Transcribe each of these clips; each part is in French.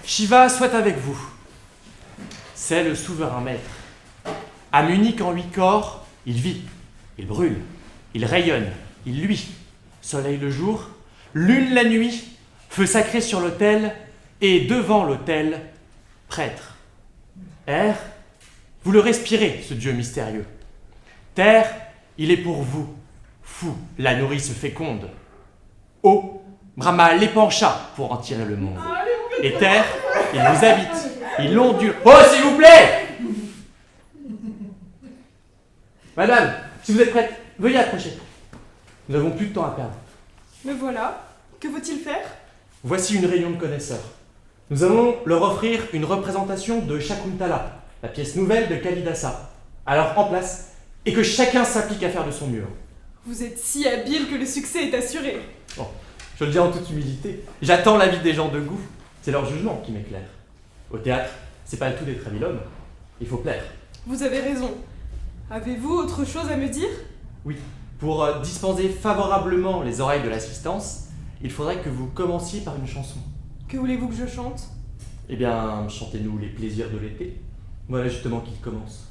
Shiva soit avec vous. C'est le souverain maître. Âme unique en 8 corps, il vit, il brûle, il rayonne, il luit. Soleil le jour, lune la nuit, feu sacré sur l'autel, et devant l'autel, prêtre. Air, vous le respirez, ce Dieu mystérieux. Terre, il est pour vous, fou, la nourrice féconde. Eau, Brahma l'épancha pour en tirer le monde. Et terre, il vous habite, il l'ondule. Oh, s'il vous plaît! Madame, si vous êtes prête, veuillez approcher. Nous n'avons plus de temps à perdre. Me voilà. Que faut-il faire? Voici une réunion de connaisseurs. Nous allons leur offrir une représentation de Shakuntala, la pièce nouvelle de Kalidasa. Alors en place, et que chacun s'applique à faire de son mieux. Vous êtes si habile que le succès est assuré. Bon, je le dis en toute humilité, j'attends l'avis des gens de goût. C'est leur jugement qui m'éclaire. Au théâtre, c'est pas le tout d'être habile homme. Il faut plaire. Vous avez raison. Avez-vous autre chose à me dire? Oui, pour dispenser favorablement les oreilles de l'assistance, il faudrait que vous commenciez par une chanson. Que voulez-vous que je chante? Eh bien, chantez-nous les plaisirs de l'été. Voilà justement qui commence.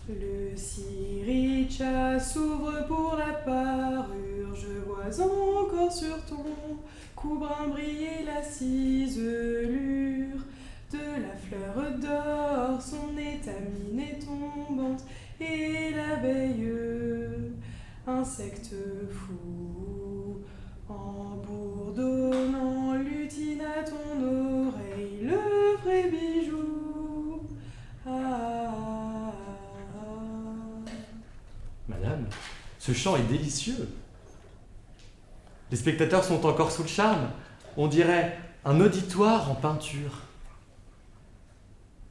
Le sriracha s'ouvre pour la parure, je vois encore sur ton cou brun briller la ciselure de la fleur d'or, son étamine tombante et l'abeille, insecte fou, en bourdonnant lutine à ton oreille, le vrai bijou. Madame, ce chant est délicieux. Les spectateurs sont encore sous le charme. On dirait un auditoire en peinture.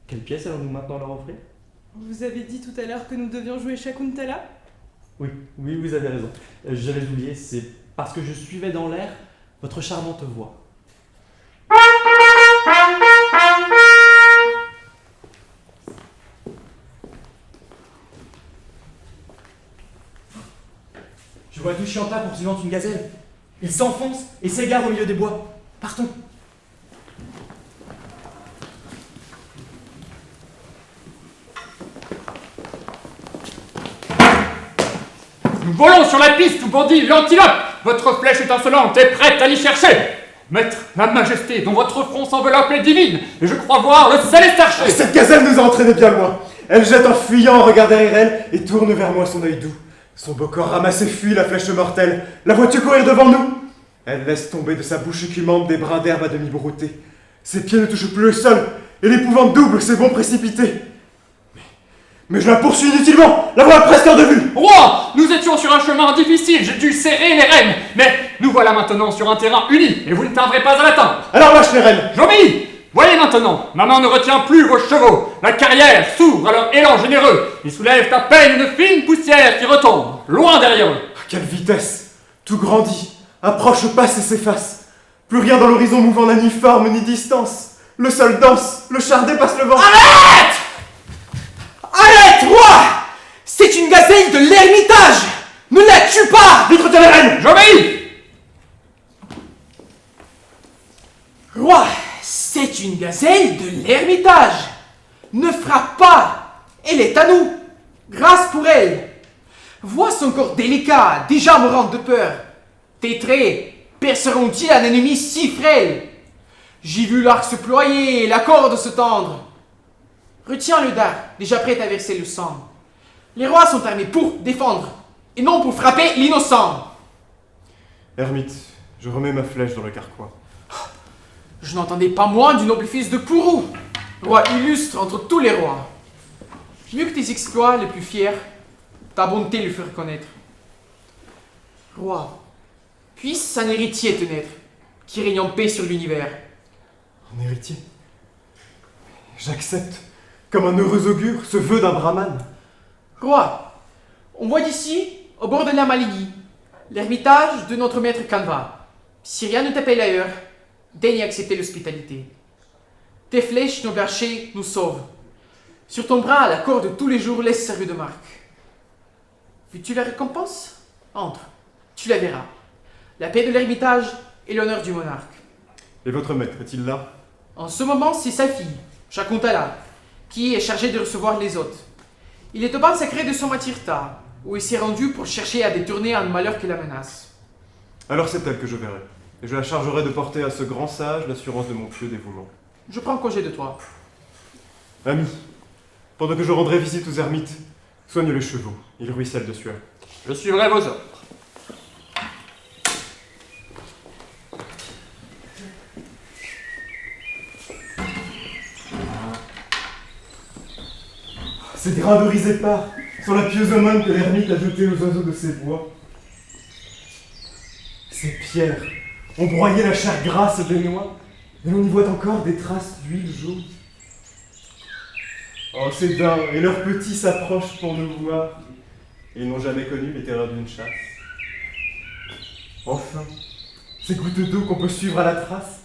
Quelle pièce allons-nous maintenant leur offrir? Vous avez dit tout à l'heure que nous devions jouer Shakuntala? Oui, vous avez raison. J'avais oublié, c'est parce que je suivais dans l'air votre charmante voix. Je vois Dushyanta poursuivant une gazelle. Il s'enfonce et s'égare au milieu des bois. Partons. Nous volons sur la piste, tout bandit, l'antilope. Votre flèche étincelante est prête à l'y chercher. Maître, la majesté dont votre front s'enveloppe est divine, et je crois voir le céleste archer. Cette gazelle nous a entraînés bien loin. Elle jette en fuyant un regard derrière elle et tourne vers moi son œil doux. Son beau corps ramassé fuit la flèche mortelle. La vois-tu courir devant nous? Elle laisse tomber de sa bouche écumante des brins d'herbe à demi broutés. Ses pieds ne touchent plus le sol, et l'épouvante double ses bonds précipités. Mais je la poursuis inutilement, la voilà presque hors de vue. Roi, nous étions sur un chemin difficile, j'ai dû serrer les rênes, mais nous voilà maintenant sur un terrain uni, et vous ne tarderez pas à l'atteindre. Alors lâche les rênes. J'obéis. Voyez maintenant, ma main ne retient plus vos chevaux, la carrière s'ouvre à leur élan généreux, ils soulèvent à peine une fine poussière qui retombe, loin derrière eux. Quelle vitesse! Tout grandit, approche, passe et s'efface. Plus rien dans l'horizon mouvant n'a ni forme ni distance. Le sol danse, le char dépasse le vent. Arrête! Arrête, roi! C'est une gazelle de l'ermitage! Ne la tue pas! Vite retiens les rênes! J'obéis. Roi, c'est une gazelle de l'ermitage! Ne frappe pas! Elle est à nous! Grâce pour elle! Vois son corps délicat, déjà mourant de peur. Tes traits perceront-ils un ennemi si frêle? J'ai vu l'arc se ployer, la corde se tendre. Retiens le dard, déjà prêt à verser le sang. Les rois sont armés pour défendre, et non pour frapper l'innocent. Ermite, je remets ma flèche dans le carquois. Je n'entendais pas moins du noble fils de Pourou, roi illustre entre tous les rois. Mieux que tes exploits les plus fiers, ta bonté le fait reconnaître. Roi, puisse un héritier te naître, qui règne en paix sur l'univers. Un héritier? J'accepte, comme un heureux augure, ce vœu d'un brahmane. Roi, on voit d'ici, au bord de la Maligi, l'ermitage de notre maître Kanva. Si rien ne t'appelle ailleurs, daigne accepter l'hospitalité. Tes flèches, nos archers, nous sauvent. Sur ton bras, la corde de tous les jours laisse servir de marque. Veux-tu la récompense? Entre, tu la verras. La paix de l'ermitage et l'honneur du monarque. Et votre maître est-il là? En ce moment, c'est sa fille, Shakuntala, qui est chargée de recevoir les hôtes. Il est au bain sacré de Somatirtha, où il s'est rendu pour chercher à détourner un malheur qui la menace. Alors c'est elle que je verrai. Et je la chargerai de porter à ce grand sage l'assurance de mon pieux dévouement. Je prends congé de toi. Ami, pendant que je rendrai visite aux ermites, soigne les chevaux, ils ruissellent de sueur. Je suivrai vos ordres. Ces grains d'oris épars sont la pieuse aumône que l'ermite a jetée aux oiseaux de ses bois. Ces pierres ont broyé la chair grasse des noix, et l'on y voit encore des traces d'huile jaune. Oh, ces daims et leurs petits s'approchent pour nous voir, et ils n'ont jamais connu les terreurs d'une chasse. Enfin, ces gouttes d'eau qu'on peut suivre à la trace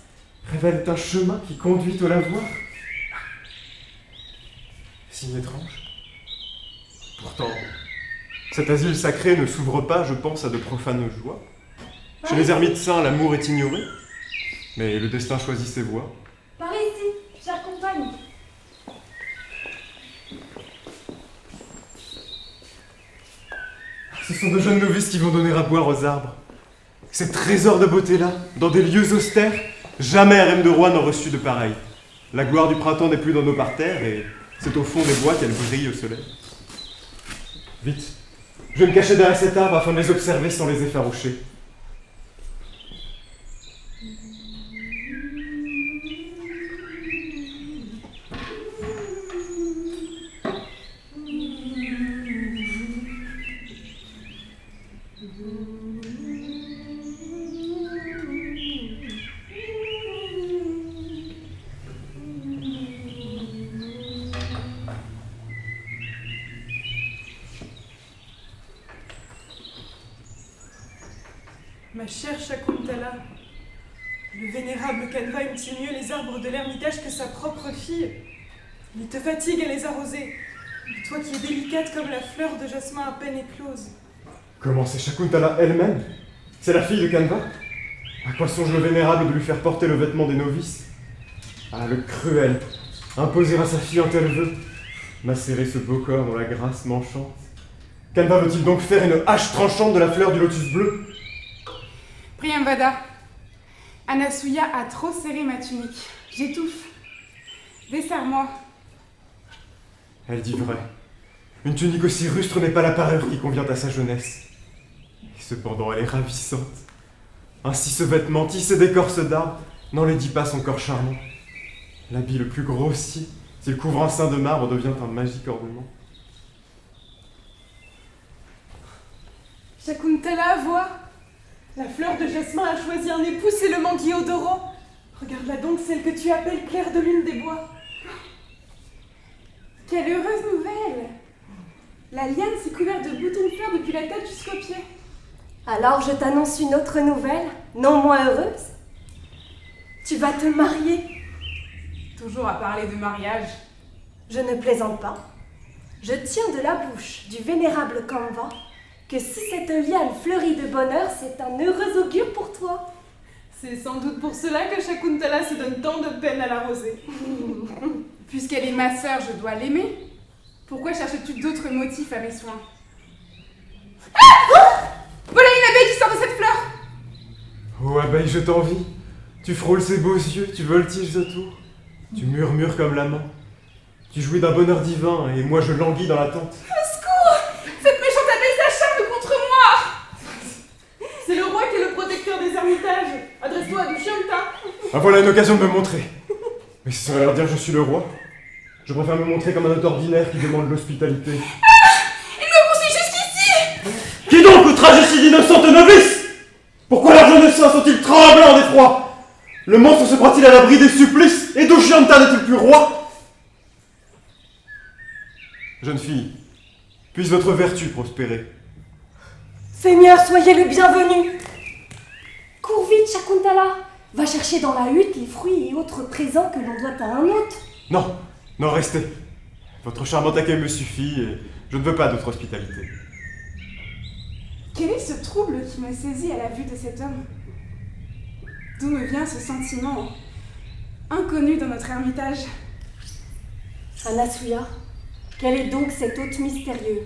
révèlent un chemin qui conduit au lavoir. Signe étrange. Pourtant, cet asile sacré ne s'ouvre pas, je pense, à de profanes joies. Chez les ermites saints, l'amour est ignoré, mais le destin choisit ses voies. Par ici, chère compagne. Ce sont de jeunes novices qui vont donner à boire aux arbres. Ces trésors de beauté-là, dans des lieux austères, jamais reine de roi n'a reçu de pareil. La gloire du printemps n'est plus dans nos parterres, et c'est au fond des bois qu'elle brille au soleil. Vite, je vais me cacher derrière cet arbre afin de les observer sans les effaroucher. Ma chère Shakuntala, le vénérable Kanva aime-t-il mieux les arbres de l'ermitage que sa propre fille? Il te fatigue à les arroser, toi qui es délicate comme la fleur de jasmin à peine éclose. Comment c'est Shakuntala elle-même? C'est la fille de Kanva? À quoi songe le vénérable de lui faire porter le vêtement des novices? Ah, le cruel! Imposer à sa fille un tel vœu, macérer ce beau corps dont la grâce m'enchante. Kanva veut-il donc faire une hache tranchante de la fleur du lotus bleu? Priyambada, Anasuya a trop serré ma tunique. J'étouffe. Desserre-moi. Elle dit vrai. Une tunique aussi rustre n'est pas la parure qui convient à sa jeunesse. Et cependant, elle est ravissante. Ainsi ce vêtement tissé d'écorce d'arbre n'enlaidit pas son corps charmant. L'habit le plus grossier, s'il couvre un sein de marbre, devient un magique ornement. Shakuntala, vois! La fleur de jasmin a choisi un époux, c'est le manguier odorant. Regarde-la donc, celle que tu appelles Claire de lune des bois. Quelle heureuse nouvelle! La liane s'est couverte de boutons de fleurs depuis la tête jusqu'aux pieds. Alors je t'annonce une autre nouvelle, non moins heureuse. Tu vas te marier. Toujours à parler de mariage. Je ne plaisante pas. Je tiens de la bouche du vénérable Kanva que si cette liane fleurit de bonheur, c'est un heureux augure pour toi. C'est sans doute pour cela que Shakuntala se donne tant de peine à l'arroser. Puisqu'elle est ma sœur, je dois l'aimer. Pourquoi cherches-tu d'autres motifs à mes soins? Voilà une abeille qui sort de cette fleur! Oh abeille, je t'envie. Tu frôles ses beaux yeux, tu voltiges autour. Tu murmures comme l'amant. Tu jouis d'un bonheur divin, et moi je languis dans l'attente. Au secours! Cette méchante abeille s'acharne contre moi! C'est le roi qui est le protecteur des ermitages. Adresse-toi à Dushyanta. Ah, voilà une occasion de me montrer. Mais ce serait leur dire que je suis le roi. Je préfère me montrer comme un hôte ordinaire qui demande l'hospitalité. Il me poursuit jusqu'ici! Qui donc outrage ici d'innocentes novices? Pourquoi leurs jeunes seins sont-ils tremblants d'effroi? Le monstre se croit-il à l'abri des supplices? Et Dushyanta n'est-il plus roi? Jeune fille, puisse votre vertu prospérer. Seigneur, soyez le bienvenu. Cours vite, Shakuntala. Va chercher dans la hutte les fruits et autres présents que l'on doit à un hôte. Non, non, restez. Votre charmant accueil me suffit et je ne veux pas d'autre hospitalité. Quel est ce trouble qui me saisit à la vue de cet homme? D'où me vient ce sentiment inconnu dans notre ermitage? Anasuya, quel est donc cet hôte mystérieux?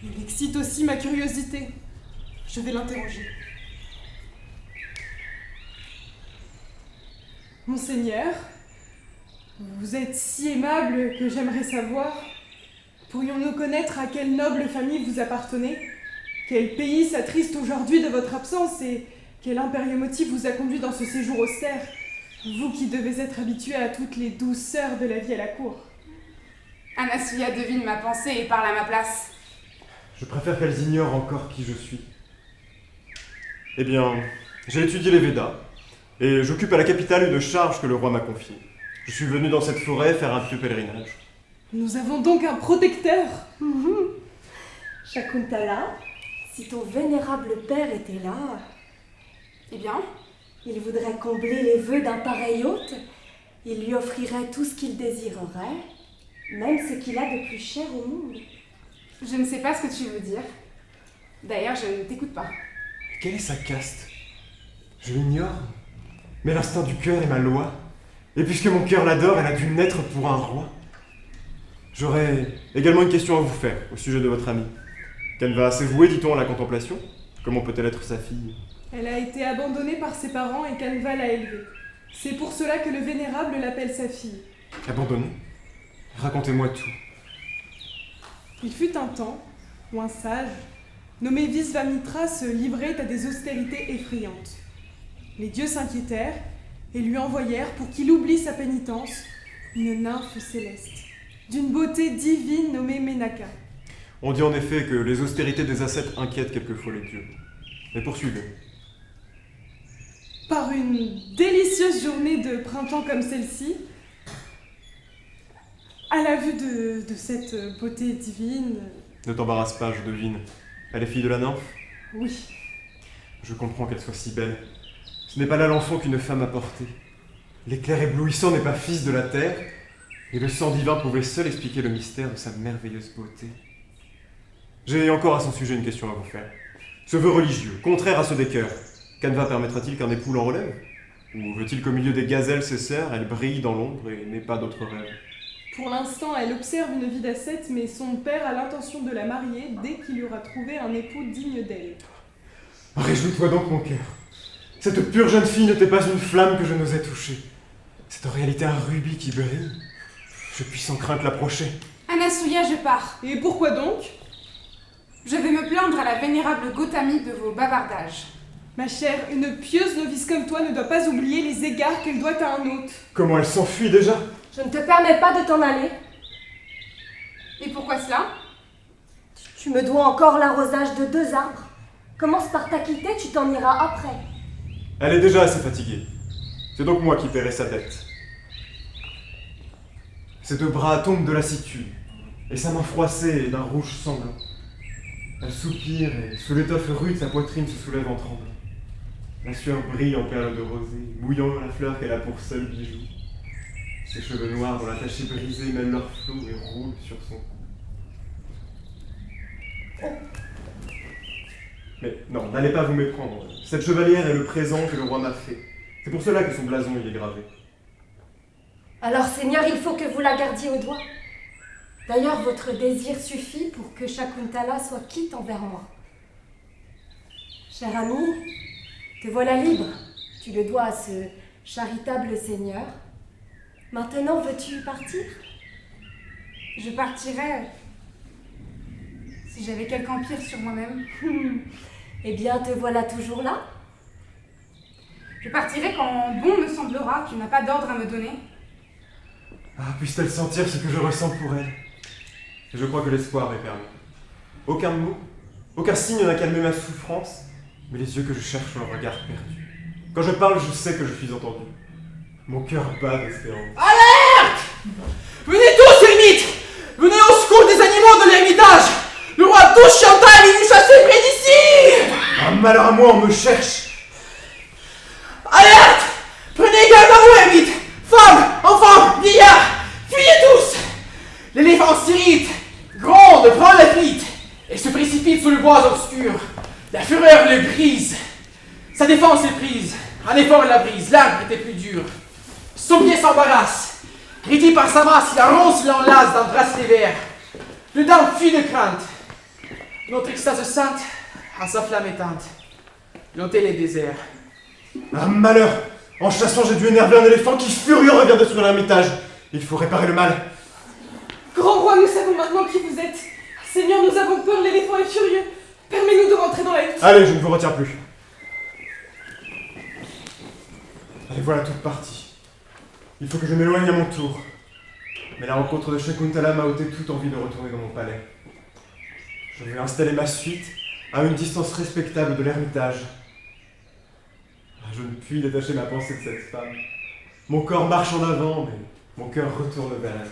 Il excite aussi ma curiosité. Je vais l'interroger. Monseigneur, vous êtes si aimable que j'aimerais savoir, pourrions-nous connaître à quelle noble famille vous appartenez? Quel pays s'attriste aujourd'hui de votre absence et quel impérieux motif vous a conduit dans ce séjour austère, vous qui devez être habitué à toutes les douceurs de la vie à la cour? Anasuya devine ma pensée et parle à ma place. Je préfère qu'elles ignorent encore qui je suis. Eh bien, j'ai étudié les Védas, et j'occupe à la capitale une charge que le roi m'a confiée. Je suis venu dans cette forêt faire un pieux pèlerinage. Nous avons donc un protecteur. Shakuntala, si ton vénérable père était là, Eh bien, il voudrait combler les vœux d'un pareil hôte. Il lui offrirait tout ce qu'il désirerait, même ce qu'il a de plus cher au monde. je ne sais pas ce que tu veux dire. D'ailleurs, je ne t'écoute pas. Quelle est sa caste? Je l'ignore, mais l'instinct du cœur est ma loi. Et puisque mon cœur l'adore, elle a dû naître pour un roi. J'aurais également une question à vous faire au sujet de votre amie. Kanva s'est vouée, dit-on, à la contemplation. Comment peut-elle être sa fille? Elle a été abandonnée par ses parents et Kanva l'a élevée. C'est pour cela que le vénérable l'appelle sa fille. Abandonnée? Racontez-moi tout. Il fut un temps où un sage, nommé Visvamitra, se livrait à des austérités effrayantes. Les dieux s'inquiétèrent et lui envoyèrent, pour qu'il oublie sa pénitence, une nymphe céleste, d'une beauté divine nommée Menaka. On dit en effet que les austérités des ascètes inquiètent quelquefois les dieux. Mais poursuivez. Par une délicieuse journée de printemps comme celle-ci, à la vue de cette beauté divine, Ne t'embarrasse pas, je devine. Elle est fille de la nymphe? oui, Je comprends qu'elle soit si belle. Ce n'est pas là l'enfant qu'une femme a porté. L'éclair éblouissant n'est pas fils de la terre, et le sang divin pouvait seul expliquer le mystère de sa merveilleuse beauté. J'ai encore à son sujet une question à vous faire. Ce vœu religieux, contraire à ceux des cœurs, Kanva permettra-t-il qu'un époux l'en relève? Ou veut-il qu'au milieu des gazelles ses sœurs, elle brille dans l'ombre et n'ait pas d'autre rêve? pour l'instant elle observe une vie d'ascète, mais son père a l'intention de la marier dès qu'il aura trouvé un époux digne d'elle. Réjouis-toi donc, mon cœur. Cette pure jeune fille n'était pas une flamme que je n'osais toucher. C'est en réalité un rubis qui brille. Je puis sans crainte l'approcher. Anasuya, je pars. Et pourquoi donc? Je vais me plaindre à la vénérable Gautami de vos bavardages. Ma chère, une pieuse novice comme toi ne doit pas oublier les égards qu'elle doit à un hôte. Comment elle s'enfuit déjà? Je ne te permets pas de t'en aller. Et pourquoi cela? Tu me dois encore l'arrosage de 2 arbres. Commence par t'acquitter, tu t'en iras après. Elle est déjà assez fatiguée. C'est donc moi qui paierai sa dette. Ses 2 bras tombent de lassitude, et sa main froissée est d'un rouge sanglant. Elle soupire, et sous l'étoffe rude, sa poitrine se soulève en tremblant. La sueur brille en perles de rosée, mouillant la fleur qu'elle a pour seul bijou. Ses cheveux noirs dont la tache est brisée mêlent leur flot et roulent sur son cou. Mais non, n'allez pas vous méprendre. Cette chevalière est le présent que le roi m'a fait. C'est pour cela que son blason y est gravé. Alors, Seigneur, il faut que vous la gardiez au doigt. D'ailleurs, votre désir suffit pour que Shakuntala soit quitte envers moi. Cher ami, te voilà libre. Tu le dois à ce charitable Seigneur. Maintenant, veux-tu partir? Je partirais si j'avais quelque empire sur moi-même. Eh bien, te voilà toujours là. Je partirai quand bon me semblera. Tu n'as pas d'ordre à me donner. Ah, puisse-t-elle sentir ce que je ressens pour elle? Je crois que l'espoir est permis. Aucun mot, aucun signe n'a calmé ma souffrance, mais les yeux que je cherche ont le regard perdu. Quand je parle, je sais que je suis entendu. Mon cœur bat d'espérance. Alerte! Venez tous, ermites! Venez au secours des animaux de l'ermitage! Le roi Dushyanta est venu chasser près d'ici! Un malheur à moi, on me cherche! Alerte! Prenez garde à vous, ermites! Femmes, enfants, vieillards, fuyez tous! L'éléphant s'irrite, gronde, prend la fuite, et se précipite sous le bois obscur. La fureur le grise. Sa défense est prise. À effort et la brise, l'arbre était plus dur. Son pied s'embarrasse. Réduit par sa masse, il ronce l'enlace d'un bracelet vert. Le dame fuit de crainte. Notre extase sainte a sa flamme éteinte. L'hôtel est désert. Ah, malheur! En chassant, j'ai dû énerver un éléphant qui, furieux, revient détruire l'ermitage. Il faut réparer le mal. Grand roi, nous savons maintenant qui vous êtes. Seigneur, nous avons peur, l'éléphant est furieux. Permets-nous de rentrer dans la hutte. Allez, je ne vous retiens plus. Allez, voilà toute partie. Il faut que je m'éloigne à mon tour. Mais la rencontre de Shakuntala m'a ôté toute envie de retourner dans mon palais. Je vais installer ma suite à une distance respectable de l'ermitage. Je ne puis détacher ma pensée de cette femme. Mon corps marche en avant, mais mon cœur retourne vers elle.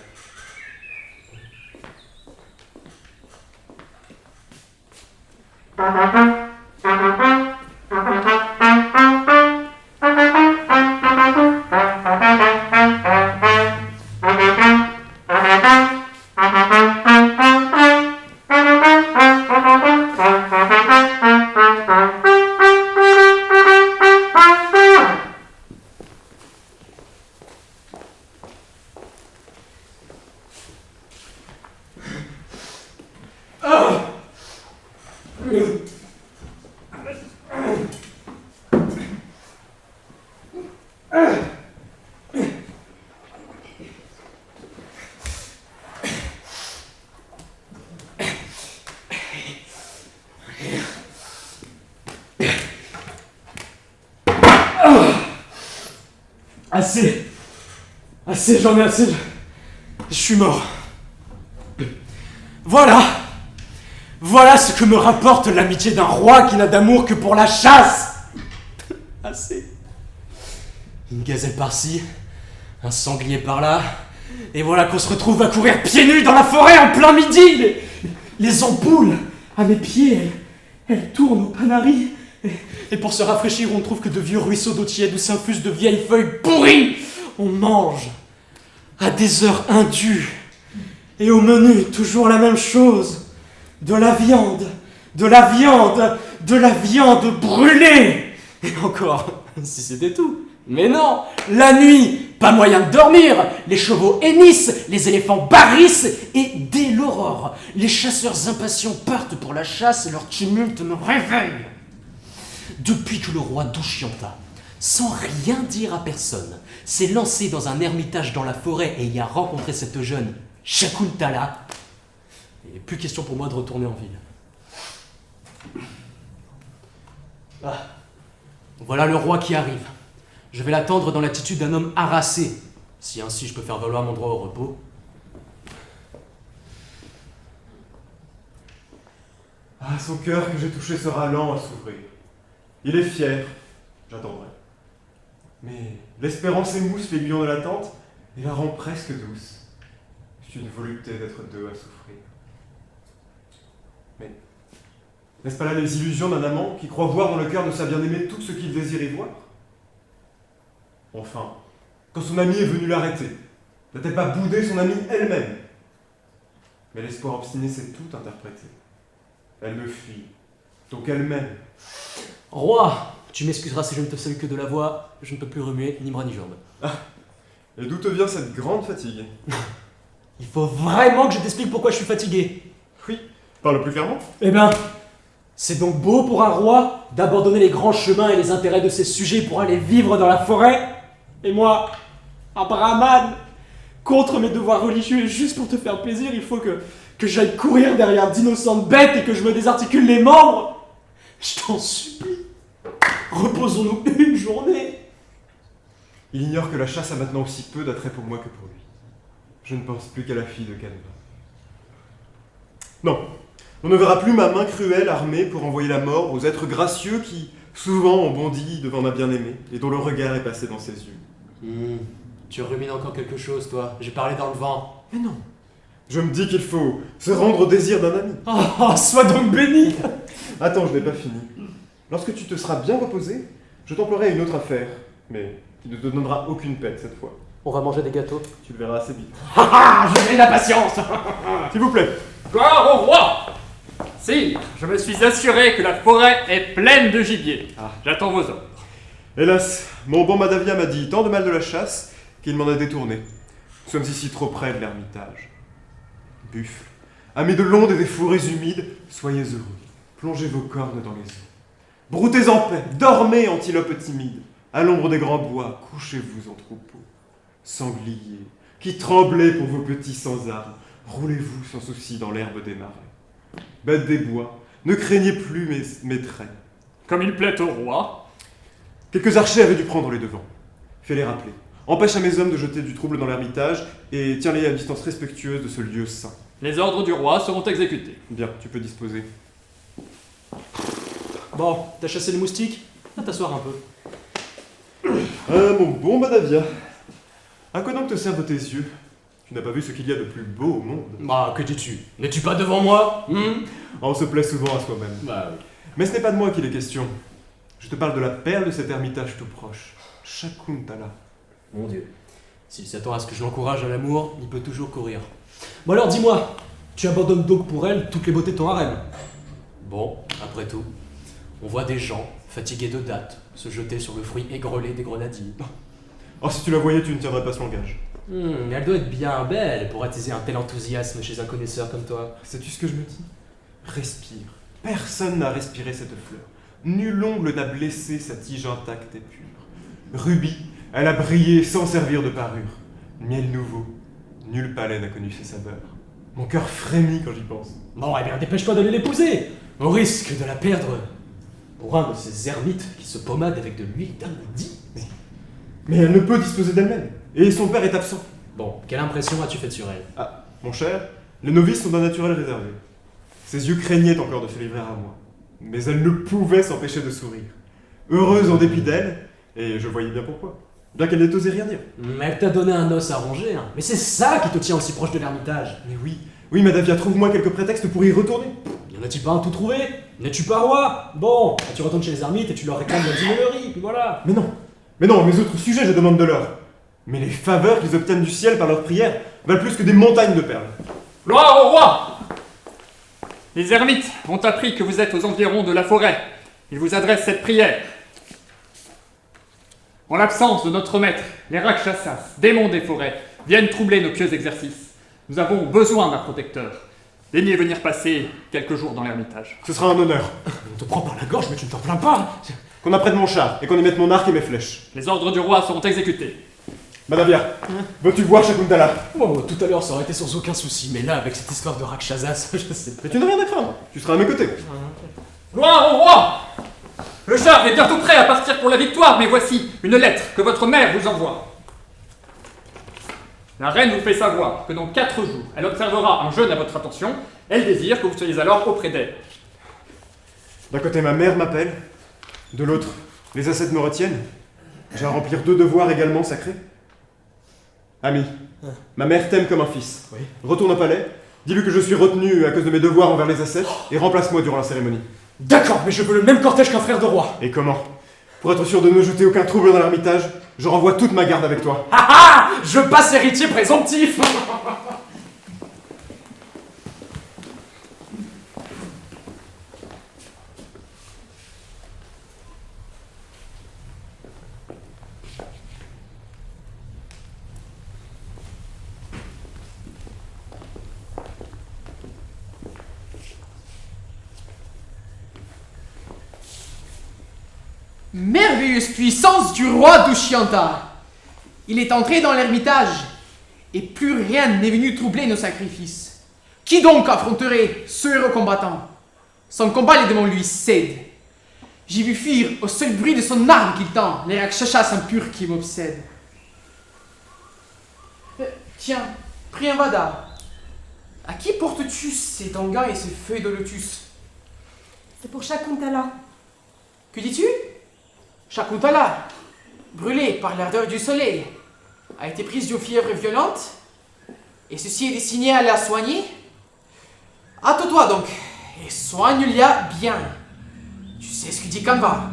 Assez, j'en ai assez. Je suis mort. Voilà ce que me rapporte l'amitié d'un roi qui n'a d'amour que pour la chasse. Assez. Une gazelle par-ci, un sanglier par-là, et voilà qu'on se retrouve à courir pieds nus dans la forêt en plein midi. Les ampoules à mes pieds, elles tournent au panari. Et pour se rafraîchir, on ne trouve que de vieux ruisseaux d'eau tiède où s'infusent de vieilles feuilles pourries. On mange à des heures indues. Et au menu, toujours la même chose. De la viande brûlée. Et encore, si c'était tout. Mais non, la nuit, pas moyen de dormir. Les chevaux hennissent, les éléphants barrissent. Et dès l'aurore, les chasseurs impatients partent pour la chasse et leur tumulte me réveille. Depuis que le roi Dushyanta, sans rien dire à personne, s'est lancé dans un ermitage dans la forêt et y a rencontré cette jeune Shakuntala, il n'est plus question pour moi de retourner en ville. Ah, voilà le roi qui arrive. Je vais l'attendre dans l'attitude d'un homme harassé, si ainsi je peux faire valoir mon droit au repos. Ah, son cœur que j'ai touché sera lent à s'ouvrir. Il est fier, j'attendrai. Mais l'espérance émousse l'aiguillon de l'attente et la rend presque douce. C'est une volupté d'être deux à souffrir. Mais n'est-ce pas là les illusions d'un amant qui croit voir dans le cœur de sa bien-aimée tout ce qu'il désire y voir? Enfin, quand son amie est venue l'arrêter, n'a-t-elle pas boudé son amie elle-même? Mais l'espoir obstiné sait tout interpréter. Elle me fuit, donc elle m'aime. Roi, tu m'excuseras si je ne te salue que de la voix, je ne peux plus remuer ni bras ni jambes. Ah, et d'où te vient cette grande fatigue? Il faut vraiment que je t'explique pourquoi je suis fatigué. Oui, parle plus clairement. Eh ben, c'est donc beau pour un roi d'abandonner les grands chemins et les intérêts de ses sujets pour aller vivre dans la forêt. Et moi, un brahman, contre mes devoirs religieux et juste pour te faire plaisir, il faut que j'aille courir derrière d'innocentes bêtes et que je me désarticule les membres. Je t'en supplie. Reposons-nous une journée. Il ignore que la chasse a maintenant aussi peu d'attrait pour moi que pour lui. Je ne pense plus qu'à la fille de Canva. Non, on ne verra plus ma main cruelle armée pour envoyer la mort aux êtres gracieux qui, souvent, ont bondi devant ma bien-aimée et dont le regard est passé dans ses yeux. Tu rumines encore quelque chose, toi. J'ai parlé dans le vent. Mais non. Je me dis qu'il faut se rendre au désir d'un ami. Oh, sois donc béni. Attends, je n'ai pas fini. Lorsque tu te seras bien reposé, je t'emploierai une autre affaire, mais qui ne te donnera aucune peine cette fois. On va manger des gâteaux. Tu le verras assez vite. J'ai la patience. S'il vous plaît. Gloire au roi! Sire, je me suis assuré que la forêt est pleine de gibier. J'attends vos ordres. Hélas, mon bon Madavia m'a dit tant de mal de la chasse qu'il m'en a détourné. Nous sommes ici trop près de l'ermitage. Buffles, amis de l'onde et des fourrés humides, soyez heureux. Plongez vos cornes dans les eaux. Broutez en paix, dormez, antilopes timides. À l'ombre des grands bois, couchez-vous en troupeau. Sangliers, qui tremblez pour vos petits sans armes, roulez-vous sans souci dans l'herbe des marais. Bêtes des bois, ne craignez plus mes traits. Comme il plaît au roi. Quelques archers avaient dû prendre les devants. Fais-les rappeler. Empêche à mes hommes de jeter du trouble dans l'ermitage et tiens-les à une distance respectueuse de ce lieu saint. Les ordres du roi seront exécutés. Bien, tu peux disposer. Bon, t'as chassé les moustiques? Va t'asseoir un peu. Mon bon Madavia, à quoi donc te servent tes yeux? Tu n'as pas vu ce qu'il y a de plus beau au monde. Bah, que dis-tu? N'es-tu pas devant moi? On se plaît souvent à soi-même. Bah oui. Mais ce n'est pas de moi qu'il est question. Je te parle de la perle de cet ermitage tout proche, Shakuntala. Mon Dieu. S'il s'attend à ce que je l'encourage à l'amour, il peut toujours courir. Bon alors dis-moi, tu abandonnes donc pour elle toutes les beautés de ton harem? Bon, après tout, on voit des gens, fatigués de date, se jeter sur le fruit aigrelé des grenadilles. Oh, si tu la voyais, tu ne tiendrais pas ce langage. Mais elle doit être bien belle pour attiser un tel enthousiasme chez un connaisseur comme toi. Sais-tu ce que je me dis? Respire. Personne n'a respiré cette fleur. Nul ongle n'a blessé sa tige intacte et pure. Rubis, elle a brillé sans servir de parure. Miel nouveau, nul palais n'a connu ses saveurs. Mon cœur frémit quand j'y pense. Bon, eh bien dépêche-toi d'aller l'épouser. On risque de la perdre pour un de ces ermites qui se pomade avec de l'huile d'argouti. Mais elle ne peut disposer d'elle-même. Et son père est absent. Bon, quelle impression as-tu faite sur elle? Ah, mon cher, les novices sont d'un naturel réservé. Ses yeux craignaient encore de se livrer à moi. Mais elle ne pouvait s'empêcher de sourire. Heureuse en dépit d'elle, et je voyais bien pourquoi. Bien qu'elle n'ait osé rien dire. Mais elle t'a donné un os à ronger, hein. Mais c'est ça qui te tient aussi proche de l'ermitage. Mais oui, Madavia, trouve-moi quelques prétextes pour y retourner. Y en a-t-il pas un tout trouvé? N'es-tu pas roi? Bon, tu retournes chez les ermites et tu leur réclames la dînerie, puis voilà. Mais non, mes autres sujets, je demande de l'or. Mais les faveurs qu'ils obtiennent du ciel par leurs prières valent plus que des montagnes de perles. Gloire au roi! Les ermites ont appris que vous êtes aux environs de la forêt. Ils vous adressent cette prière. En l'absence de notre maître, les Rakshasas, démons des forêts, viennent troubler nos pieux exercices. Nous avons besoin d'un protecteur. Daignez venir passer quelques jours dans l'ermitage. Ce sera un honneur. On te prend par la gorge, mais tu ne t'en plains pas. Qu'on apprête mon char et qu'on y mette mon arc et mes flèches. Les ordres du roi seront exécutés. Madavia, veux-tu voir Shakuntala? Bon, tout à l'heure, ça aurait été sans aucun souci, mais là, avec cette histoire de Rakshasas, je sais pas. Mais tu n'as rien à craindre. Tu seras à mes côtés. Gloire au roi! Le char est bientôt prêt à partir pour la victoire, mais voici une lettre que votre mère vous envoie. La reine vous fait savoir que dans 4 jours, elle observera un jeûne à votre attention. Elle désire que vous soyez alors auprès d'elle. D'un côté, ma mère m'appelle. De l'autre, les ascètes me retiennent. J'ai à remplir 2 devoirs également sacrés. Ami, ma mère t'aime comme un fils. Oui. Retourne au palais, dis-lui que je suis retenu à cause de mes devoirs envers les ascètes et remplace-moi durant la cérémonie. D'accord, mais je veux le même cortège qu'un frère de roi. Et comment? Pour être sûr de ne jeter aucun trouble dans l'ermitage, je renvoie toute ma garde avec toi. Ah ah! Je passe héritier présomptif. Merveilleuse puissance du roi Dushyanta! Il est entré dans l'ermitage, et plus rien n'est venu troubler nos sacrifices. Qui donc affronterait ce héros combattant? Son combat, les démons lui cèdent. J'ai vu fuir au seul bruit de son arme qu'il tend, les rakshasas impurs qui m'obsèdent. Tiens, Priyanvada, à qui portes-tu ces tangas et ces feuilles de lotus? C'est pour Shakuntala. Que dis-tu? Shakuntala, brûlée par l'ardeur du soleil, a été prise d'une fièvre violente, et ceci est destiné à la soigner. Hâte-toi donc, et soigne-la bien. Tu sais ce que dit Kanva,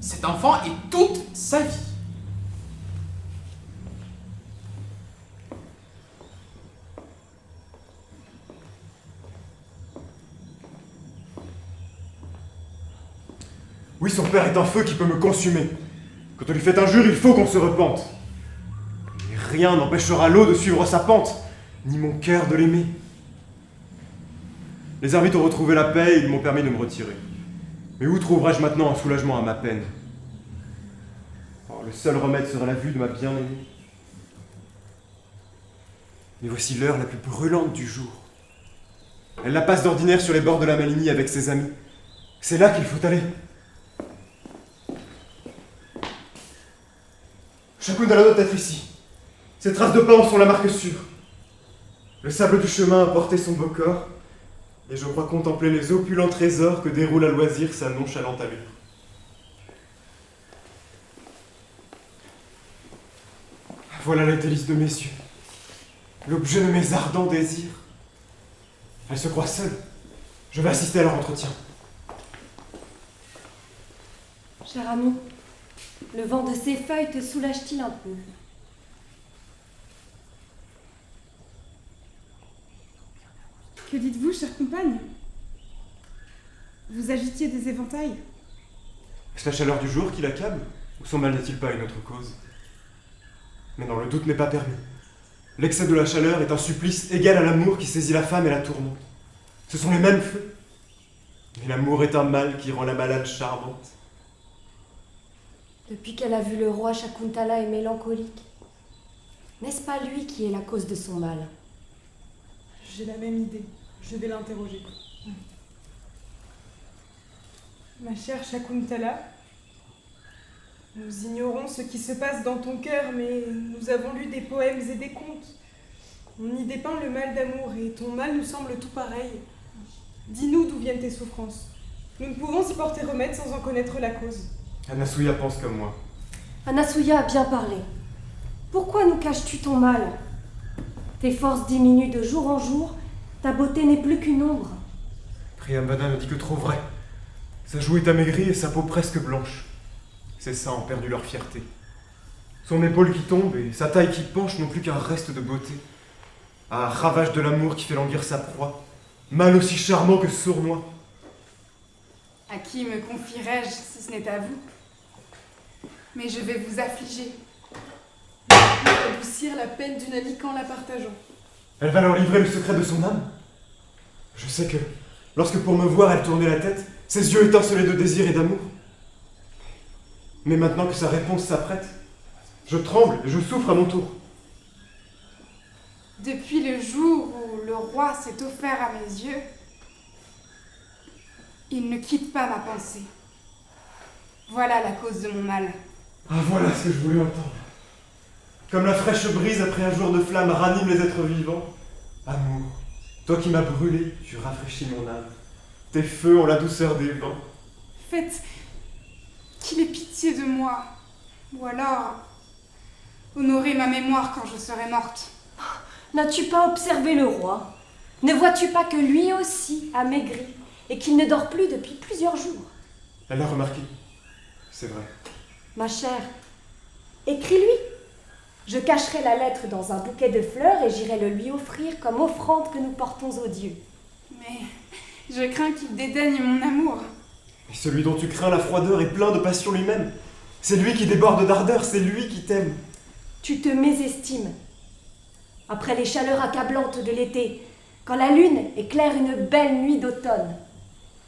cet enfant est toute sa vie. Oui, son père est un feu qui peut me consumer. Quand on lui fait injure, il faut qu'on se repente. Mais rien n'empêchera l'eau de suivre sa pente, ni mon cœur de l'aimer. Les ermites ont retrouvé la paix et ils m'ont permis de me retirer. Mais où trouverai-je maintenant un soulagement à ma peine? Oh, le seul remède serait la vue de ma bien-aimée. Mais voici l'heure la plus brûlante du jour. Elle la passe d'ordinaire sur les bords de la Maligny avec ses amis. C'est là qu'il faut aller. Shakuntala doit être ici. Ces traces de pas en sont la marque sûre. Le sable du chemin a porté son beau corps, et je crois contempler les opulents trésors que déroule à loisir sa nonchalante allure. Voilà la délice de mes yeux, l'objet de mes ardents désirs. Elle se croit seule. Je vais assister à leur entretien. Cher ami, le vent de ces feuilles te soulage-t-il un peu? Que dites-vous, chère compagne? Vous agitiez des éventails? Est-ce la chaleur du jour qui l'accable, ou son mal n'est-il pas une autre cause? Mais non, le doute n'est pas permis. L'excès de la chaleur est un supplice égal à l'amour qui saisit la femme et la tourmente. Ce sont les mêmes feux. Mais l'amour est un mal qui rend la malade charmante. Depuis qu'elle a vu le roi, Shakuntala est mélancolique. N'est-ce pas lui qui est la cause de son mal? J'ai la même idée. Je vais l'interroger. Ma chère Shakuntala, nous ignorons ce qui se passe dans ton cœur, mais nous avons lu des poèmes et des contes. On y dépeint le mal d'amour, et ton mal nous semble tout pareil. Dis-nous d'où viennent tes souffrances. Nous ne pouvons y porter remède sans en connaître la cause. Anasuya pense comme moi. Anasuya a bien parlé. Pourquoi nous caches-tu ton mal? Tes forces diminuent de jour en jour, ta beauté n'est plus qu'une ombre. Priyambada ne dit que trop vrai. Sa joue est amaigrie et sa peau presque blanche. Ses seins ont perdu leur fierté. Son épaule qui tombe et sa taille qui penche n'ont plus qu'un reste de beauté. Ah, ravage de l'amour qui fait languir sa proie. Mal aussi charmant que sournois. À qui me confierais-je si ce n'est à vous? Mais je vais vous affliger. Pour adoucir la peine d'une amie qu'en la partageant. Elle va leur livrer le secret de son âme. Je sais que, lorsque pour me voir elle tournait la tête, ses yeux étincelaient de désir et d'amour. Mais maintenant que sa réponse s'apprête, je tremble et je souffre à mon tour. Depuis le jour où le roi s'est offert à mes yeux, il ne quitte pas ma pensée. Voilà la cause de mon mal. Ah, voilà ce que je voulais entendre. Comme la fraîche brise après un jour de flamme ranime les êtres vivants. Amour, toi qui m'as brûlé, tu rafraîchis mon âme. Tes feux ont la douceur des vents. Faites qu'il ait pitié de moi, ou alors honorez ma mémoire quand je serai morte. N'as-tu pas observé le roi? Ne vois-tu pas que lui aussi a maigri et qu'il ne dort plus depuis plusieurs jours? Elle l'a remarqué. C'est vrai. Ma chère, écris-lui. Je cacherai la lettre dans un bouquet de fleurs et j'irai le lui offrir comme offrande que nous portons aux dieux. Mais je crains qu'il dédaigne mon amour. Et celui dont tu crains la froideur est plein de passion lui-même. C'est lui qui déborde d'ardeur, c'est lui qui t'aime. Tu te mésestimes. Après les chaleurs accablantes de l'été, quand la lune éclaire une belle nuit d'automne,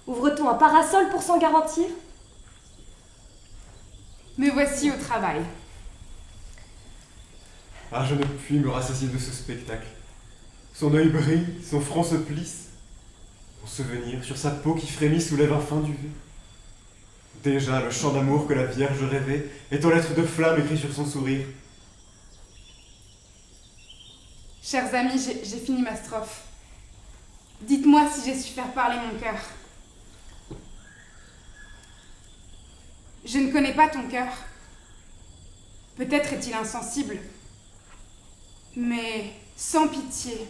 ouvre-t-on un parasol pour s'en garantir? Me voici au travail. Ah, je ne puis me rassasier de ce spectacle. Son œil brille, son front se plisse. Mon souvenir, sur sa peau qui frémit, soulève un fin duvet. Déjà, le chant d'amour que la Vierge rêvait est en lettres de flamme écrit sur son sourire. Chers amis, j'ai fini ma strophe. Dites-moi si j'ai su faire parler mon cœur. Je ne connais pas ton cœur. Peut-être est-il insensible. Mais sans pitié,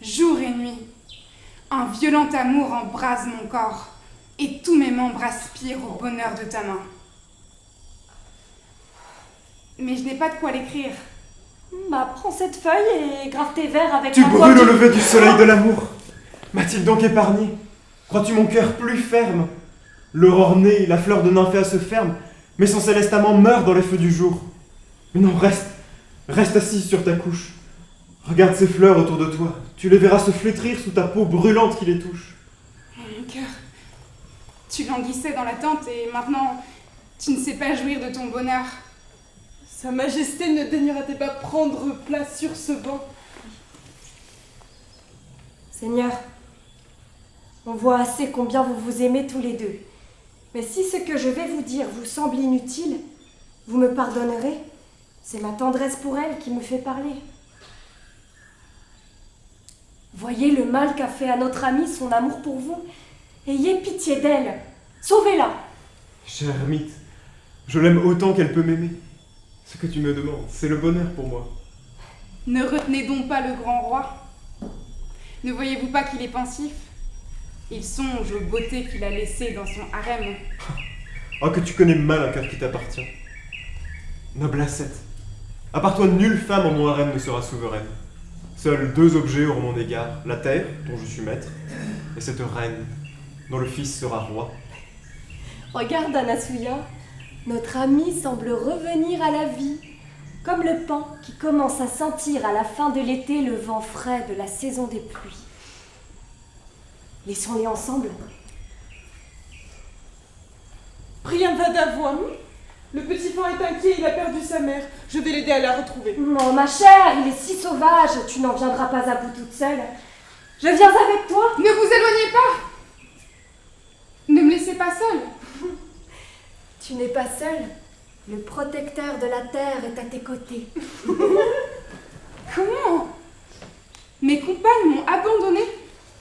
jour et nuit, un violent amour embrase mon corps et tous mes membres aspirent au bonheur de ta main. Mais je n'ai pas de quoi l'écrire. Bah, prends cette feuille et grave tes vers avec Tu la brûles pointe au lever du soleil de l'amour. M'a-t-il donc épargné? Crois-tu mon cœur plus ferme? L'aurore née, la fleur de Nymphéa se ferme, Mais son céleste amant meurt dans les feux du jour. Mais non, reste assise sur ta couche. Regarde ces fleurs autour de toi. Tu les verras se flétrir sous ta peau brûlante qui les touche. Oh, mon cœur, tu languissais dans l'attente et maintenant, tu ne sais pas jouir de ton bonheur. Sa Majesté ne daignera-t-elle pas prendre place sur ce banc? Seigneur, on voit assez combien vous vous aimez tous les deux. Mais si ce que je vais vous dire vous semble inutile, vous me pardonnerez. C'est ma tendresse pour elle qui me fait parler. Voyez le mal qu'a fait à notre amie son amour pour vous. Ayez pitié d'elle. Sauvez-la. Chère ermite, je l'aime autant qu'elle peut m'aimer. Ce que tu me demandes, c'est le bonheur pour moi. Ne retenez donc pas le grand roi. Ne voyez-vous pas qu'il est pensif? Il songe aux beautés qu'il a laissées dans son harem. Oh, que tu connais mal un cœur qui t'appartient. Noble ascète, à part toi, nulle femme en mon harem ne sera souveraine. Seuls 2 objets auront mon égard, la terre, dont je suis maître, et cette reine, dont le fils sera roi. Regarde, Anasuya, notre ami semble revenir à la vie, comme le pan qui commence à sentir à la fin de l'été le vent frais de la saison des pluies. Laissons-les ensemble. Priyamvada voit. Le petit fan est inquiet, il a perdu sa mère. Je vais l'aider à la retrouver. Non, ma chère, il est si sauvage, tu n'en viendras pas à bout toute seule. Je viens avec toi. Ne vous éloignez pas! Ne me laissez pas seule. Tu n'es pas seule. Le protecteur de la terre est à tes côtés. Comment? Mes compagnes m'ont abandonnée.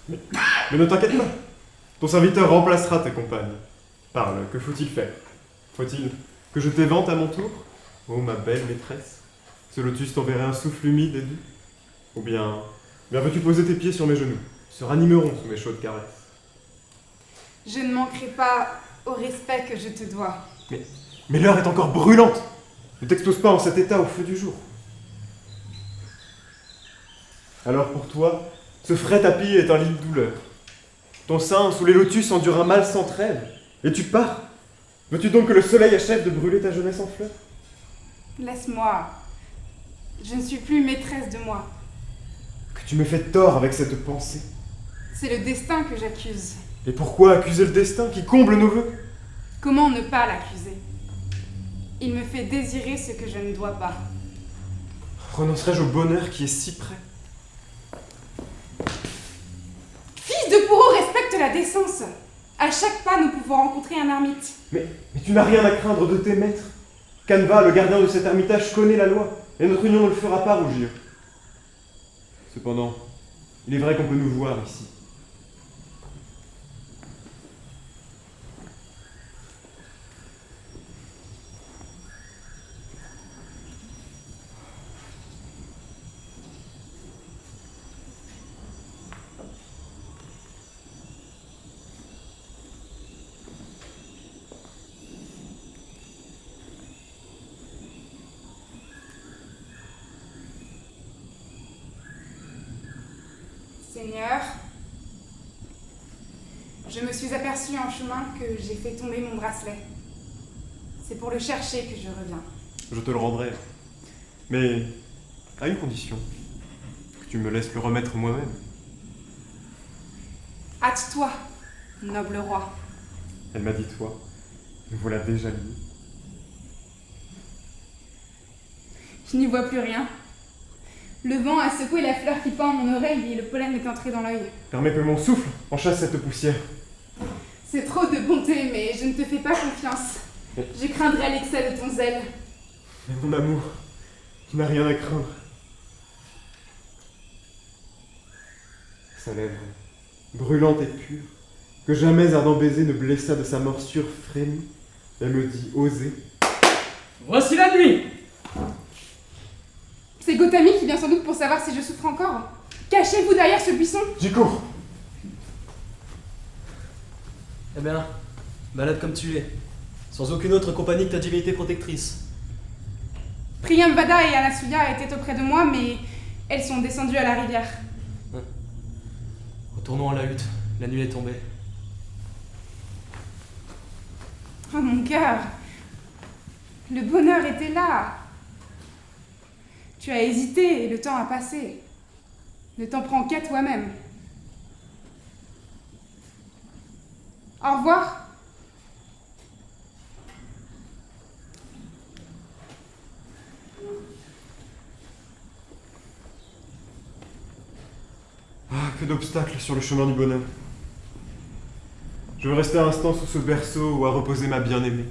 Mais ne t'inquiète pas, ton serviteur remplacera tes compagnes. Parle, que faut-il faire? Faut-il que je t'évente à mon tour? Oh, ma belle maîtresse, ce lotus t'enverrait un souffle humide et doux? Ou bien veux-tu poser tes pieds sur mes genoux? Ils se ranimeront sous mes chaudes caresses. Je ne manquerai pas au respect que je te dois. Mais l'heure est encore brûlante. Ne t'expose pas en cet état au feu du jour. Alors pour toi, ce frais tapis est un lit de douleur. Ton sein sous les lotus endure un mal sans trêve. Et tu pars. Veux-tu donc que le soleil achève de brûler ta jeunesse en fleurs? Laisse-moi. Je ne suis plus maîtresse de moi. Que tu me fais tort avec cette pensée. C'est le destin que j'accuse. Et pourquoi accuser le destin qui comble nos vœux? Comment ne pas l'accuser? Il me fait désirer ce que je ne dois pas. Renoncerai-je au bonheur qui est si près? Fils de bourreau, respecte la décence. À chaque pas, nous pouvons rencontrer un ermite. Mais tu n'as rien à craindre de tes maîtres. Canva, le gardien de cet ermitage, connaît la loi, et notre union ne le fera pas rougir. Cependant, il est vrai qu'on peut nous voir ici. Seigneur, je me suis aperçue en chemin que j'ai fait tomber mon bracelet. C'est pour le chercher que je reviens. Je te le rendrai. Mais à une condition. Que tu me laisses le remettre moi-même. Hâte-toi, noble roi. Elle m'a dit toi. Me voilà déjà lié. Je n'y vois plus rien. Le vent a secoué la fleur qui pend à mon oreille et le pollen est entré dans l'œil. Permets que mon souffle en chasse cette poussière. C'est trop de bonté, mais je ne te fais pas confiance. Je craindrais l'excès de ton zèle. Mais mon amour, tu n'as rien à craindre. Sa lèvre, brûlante et pure, que jamais ardent baiser ne blessa de sa morsure frémie, elle me dit oser. Voici la nuit. C'est Gotami qui vient sans doute pour savoir si je souffre encore. Cachez-vous derrière ce buisson. J'y cours. Eh bien, malade comme tu es, sans aucune autre compagnie que ta divinité protectrice. Priyamvada et Anasuya étaient auprès de moi, mais elles sont descendues à la rivière. Retournons à la hutte, la nuit est tombée. Oh mon cœur, Le bonheur était là. Tu as hésité et le temps a passé. Ne t'en prends qu'à toi-même. Au revoir. Ah, que d'obstacles sur le chemin du bonheur. Je veux rester un instant sous ce berceau où a reposé ma bien-aimée.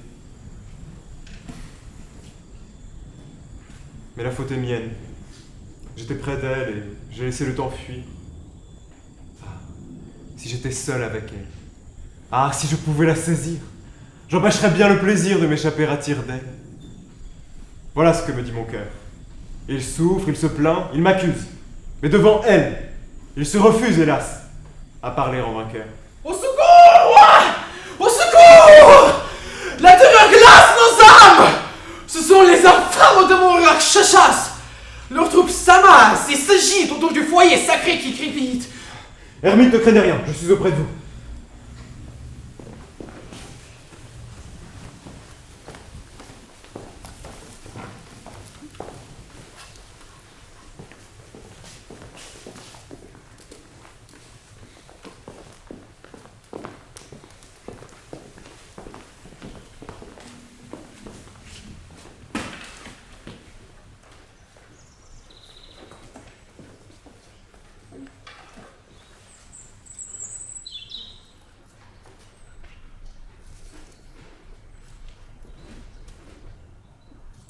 Mais la faute est mienne. J'étais près d'elle et j'ai laissé le temps fuir. Ah, si j'étais seul avec elle. Ah, si je pouvais la saisir. J'empêcherais bien le plaisir de m'échapper à tire d'aile. Voilà ce que me dit mon cœur. Il souffre, il se plaint, il m'accuse. Mais devant elle, il se refuse, hélas, à parler en vainqueur. Au secours, roi! Au secours! La terreur glace nos âmes! Ce sont les infâmes de mon Rakshasas! Leurs troupes s'amassent et s'agitent autour du foyer sacré qui crépite. Hermite, ne craignez rien, je suis auprès de vous.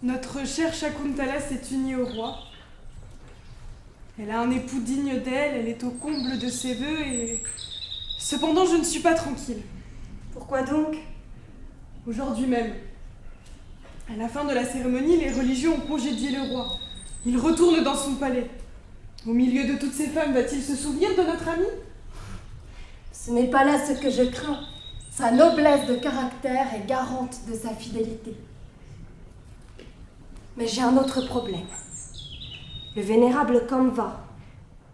Notre chère Shakuntala s'est unie au roi. Elle a un époux digne d'elle, elle est au comble de ses vœux et... Cependant, je ne suis pas tranquille. Pourquoi donc? Aujourd'hui même, à la fin de la cérémonie, les religieux ont congédié le roi. Il retourne dans son palais. Au milieu de toutes ces femmes, va-t-il se souvenir de notre ami? Ce n'est pas là ce que je crains. Sa noblesse de caractère est garante de sa fidélité. Mais j'ai un autre problème. Le vénérable Kamva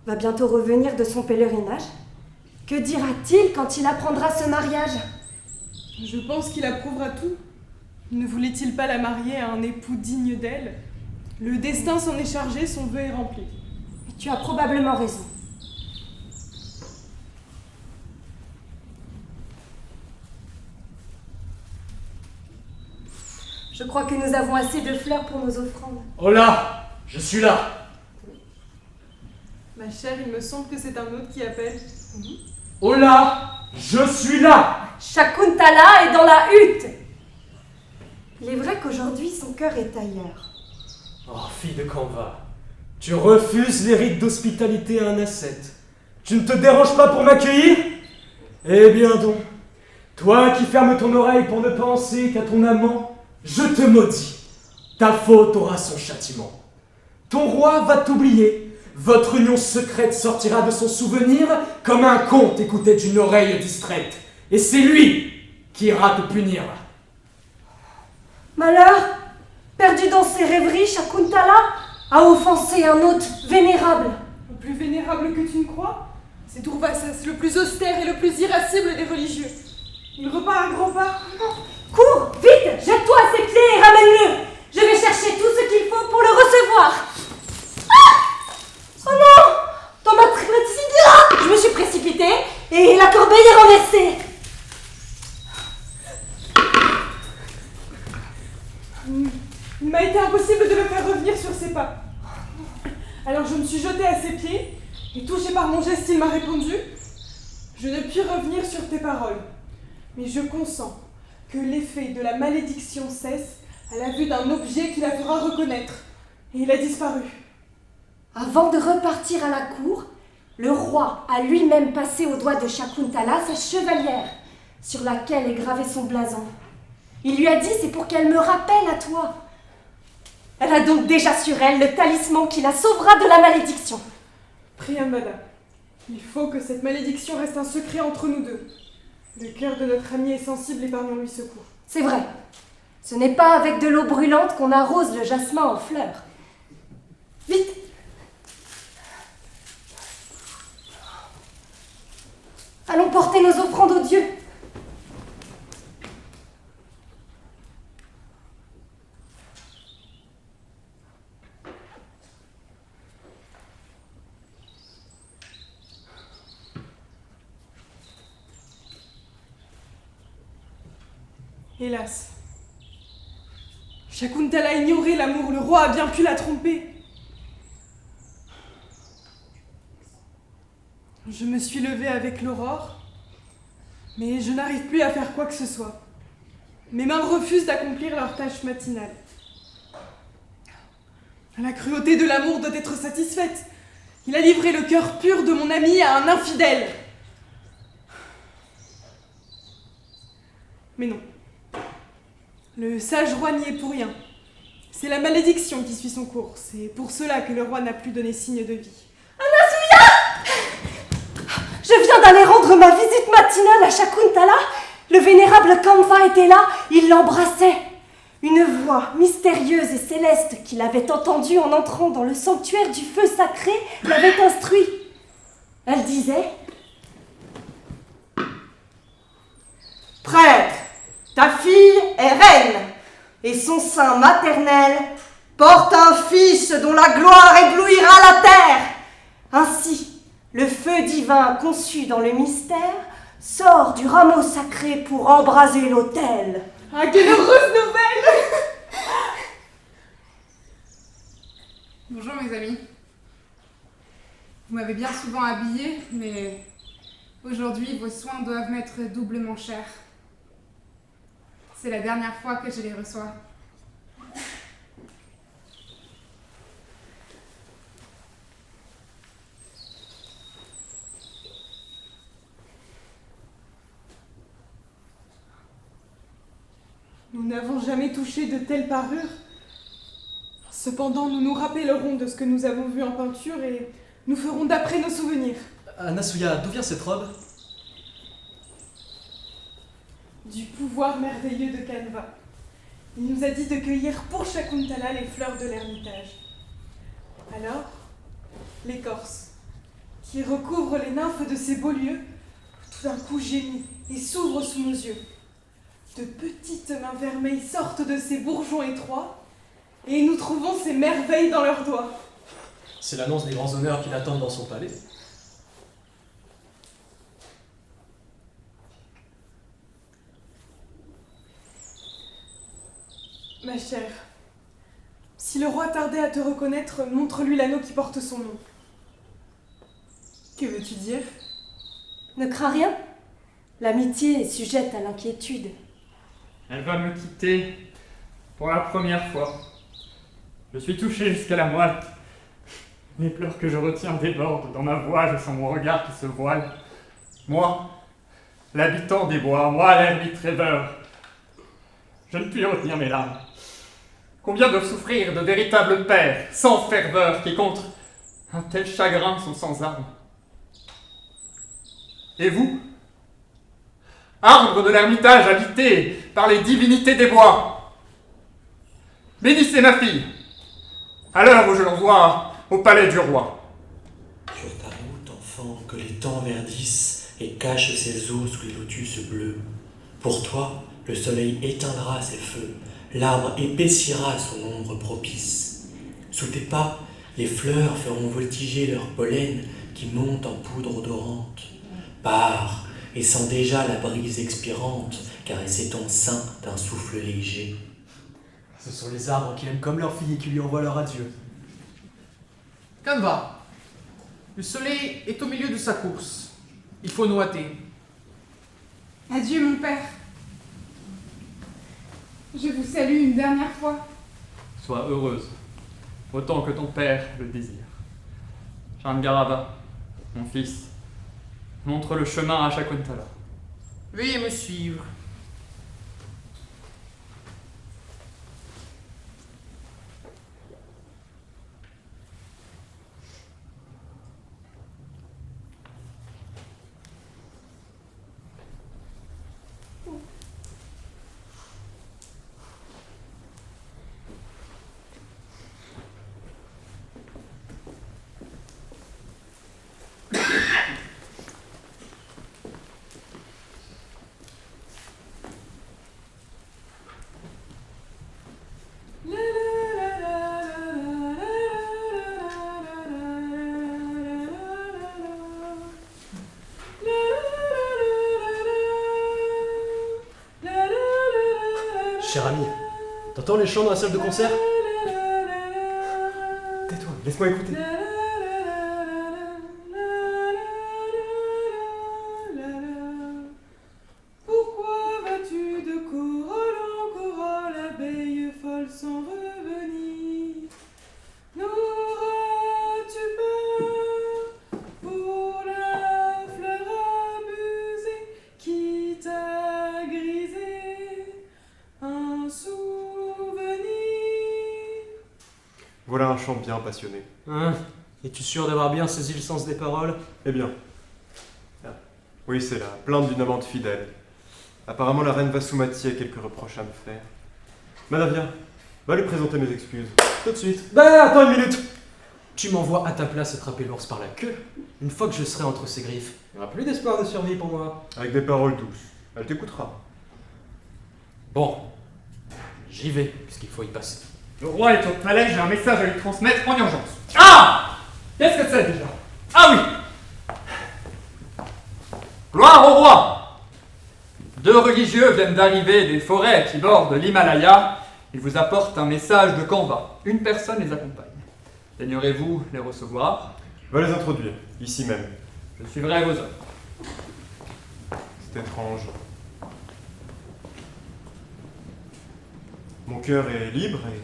va bientôt revenir de son pèlerinage. Que dira-t-il quand il apprendra ce mariage? Je pense qu'il approuvera tout. Ne voulait-il pas la marier à un époux digne d'elle? Le destin s'en est chargé, son vœu est rempli. Et tu as probablement raison. Je crois que nous avons assez de fleurs pour nos offrandes. Hola, je suis là. Ma chère, il me semble que c'est un autre qui appelle. Hola, je suis là. Shakuntala est dans la hutte. Il est vrai qu'aujourd'hui son cœur est ailleurs. Oh, fille de Kamva, tu refuses les rites d'hospitalité à un ascète. Tu ne te déranges pas pour m'accueillir? Eh bien donc, toi qui fermes ton oreille pour ne penser qu'à ton amant, je te maudis. Ta faute aura son châtiment. Ton roi va t'oublier. Votre union secrète sortira de son souvenir comme un conte écouté d'une oreille distraite. Et c'est lui qui ira te punir. Malheur, perdu dans ses rêveries, Shakuntala a offensé un hôte vénérable. Plus vénérable que tu ne crois? C'est Durvasas, le plus austère et le plus irascible des religieux. Il repart à grands pas. Cours, vite, jette-toi à ses pieds et ramène-le. Je vais chercher tout ce qu'il faut pour le recevoir. Ah! Oh non! Dans ma précipitation, je me suis précipitée et la corbeille est renversée. Il m'a été impossible de le faire revenir sur ses pas. Alors je me suis jetée à ses pieds et touché par mon geste, il m'a répondu: je ne puis revenir sur tes paroles, mais je consens que l'effet de la malédiction cesse à la vue d'un objet qui la fera reconnaître. Et il a disparu. Avant de repartir à la cour, le roi a lui-même passé au doigt de Shakuntala sa chevalière, sur laquelle est gravé son blason. Il lui a dit: c'est pour qu'elle me rappelle à toi. Elle a donc déjà sur elle le talisman qui la sauvera de la malédiction. Priyambada, il faut que cette malédiction reste un secret entre nous deux. Le cœur de notre ami est sensible, épargnons-lui secours. C'est vrai. Ce n'est pas avec de l'eau brûlante qu'on arrose le jasmin en fleurs. Vite! Allons porter nos offrandes aux dieux. Hélas. Shakuntala a ignoré l'amour, le roi a bien pu la tromper. Je me suis levée avec l'aurore, mais je n'arrive plus à faire quoi que ce soit. Mes mains refusent d'accomplir leur tâche matinale. La cruauté de l'amour doit être satisfaite. Il a livré le cœur pur de mon ami à un infidèle. Mais non. Le sage roi n'y est pour rien. C'est la malédiction qui suit son cours. C'est pour cela que le roi n'a plus donné signe de vie. Je viens d'aller rendre ma visite matinale à Shakuntala. Le vénérable Kanva était là, il l'embrassait. Une voix mystérieuse et céleste qu'il avait entendue en entrant dans le sanctuaire du feu sacré l'avait instruit. Elle disait: Prêtre, ta fille est reine, et son sein maternel porte un fils dont la gloire éblouira la terre. Ainsi, le feu divin conçu dans le mystère sort du rameau sacré pour embraser l'autel. Ah, quelle heureuse nouvelle! Bonjour mes amis. Vous m'avez bien souvent habillée, mais aujourd'hui vos soins doivent m'être doublement chers. C'est la dernière fois que je les reçois. Nous n'avons jamais touché de telles parures. Cependant, nous nous rappellerons de ce que nous avons vu en peinture et nous ferons d'après nos souvenirs. Anasuya, d'où vient cette robe? Du pouvoir merveilleux de Kanva. Il nous a dit de cueillir pour Shakuntala les fleurs de l'ermitage. Alors, l'écorce, qui recouvre les nymphes de ces beaux lieux, tout d'un coup gémit et s'ouvre sous nos yeux. De petites mains vermeilles sortent de ces bourgeons étroits, et nous trouvons ces merveilles dans leurs doigts. C'est l'annonce des grands honneurs qui l'attendent dans son palais. Ma chère, si le roi tardait à te reconnaître, montre-lui l'anneau qui porte son nom. Que veux-tu dire? Ne crains rien. L'amitié est sujette à l'inquiétude. Elle va me quitter pour la première fois. Je suis touché jusqu'à la moelle. Les pleurs que je retiens débordent dans ma voix, je sens mon regard qui se voile. Moi, l'habitant des bois, moi, l'ermite rêveur, je ne puis retenir mes larmes. Combien doivent souffrir de véritables pères, sans ferveur, qui contre un tel chagrin sont sans armes. Et vous, arbre de l'ermitage habité par les divinités des bois, bénissez ma fille, à l'heure où je l'envoie au palais du roi. Sur ta route, enfant, que les temps verdissent et cachent ses eaux sous les lotus bleus. Pour toi, le soleil éteindra ses feux, l'arbre épaissira son ombre propice. Sous tes pas, les fleurs feront voltiger leur pollen qui monte en poudre odorante. Pars et sens déjà la brise expirante caresser ton sein d'un souffle léger. Ce sont les arbres qui l'aiment comme leur fille et qui lui envoient leur adieu. Kanva, le soleil est au milieu de sa course. Il faut nous hâter. Adieu mon père. Je vous salue une dernière fois. Sois heureuse, autant que ton père le désire. Shangarava, mon fils, montre le chemin à Shakuntala. Veuillez me suivre. cher ami, t'entends les chants dans la salle de concert? Tais-toi, laisse-moi écouter. Pourquoi vas-tu de corolle en corolle, abeille folle sans revenir? N'auras-tu peur pour la fleur abusée qui t'a grisé un souvenir? Voilà un chant bien passionné. Hein? Es-tu sûr d'avoir bien saisi le sens des paroles? Eh bien. Oui, c'est la plainte d'une amante fidèle. Apparemment, la reine Vasumati a quelques reproches à me faire. Manavia, va lui présenter mes excuses. Tout de suite. Bah, attends une minute! Tu m'envoies à ta place attraper l'ours par la queue. Une fois que je serai entre ses griffes, il n'y aura plus d'espoir de survie pour moi. Avec des paroles douces. Elle t'écoutera. Bon, j'y vais, puisqu'il faut y passer. Le roi est au palais, j'ai un message à lui transmettre en urgence. Ah! Qu'est-ce que c'est déjà? Ah oui! Gloire au roi! 2 religieux viennent d'arriver des forêts qui bordent l'Himalaya. Ils vous apportent un message de Kanva. Une personne les accompagne. Daignerez-vous les recevoir? Va les introduire, ici même. Je suivrai vos ordres. C'est étrange. Mon cœur est libre et...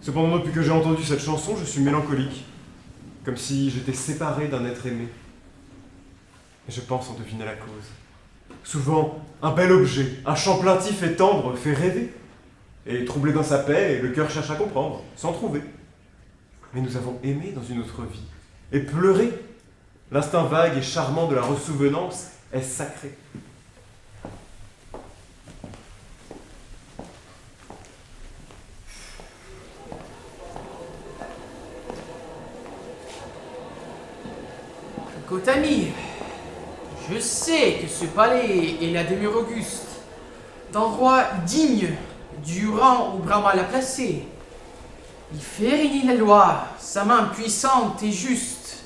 Cependant, depuis que j'ai entendu cette chanson, je suis mélancolique. Comme si j'étais séparé d'un être aimé. Et je pense en deviner la cause. Souvent, un bel objet, un chant plaintif et tendre fait rêver. Et troublé dans sa paix, le cœur cherche à comprendre, sans trouver. Mais nous avons aimé dans une autre vie. Et pleuré. L'instinct vague et charmant de la ressouvenance est sacré. Kotami, je sais que ce palais est la demeure auguste d'un roi digne du rang où Brahma l'a placé. Il fait régner la loi, sa main puissante et juste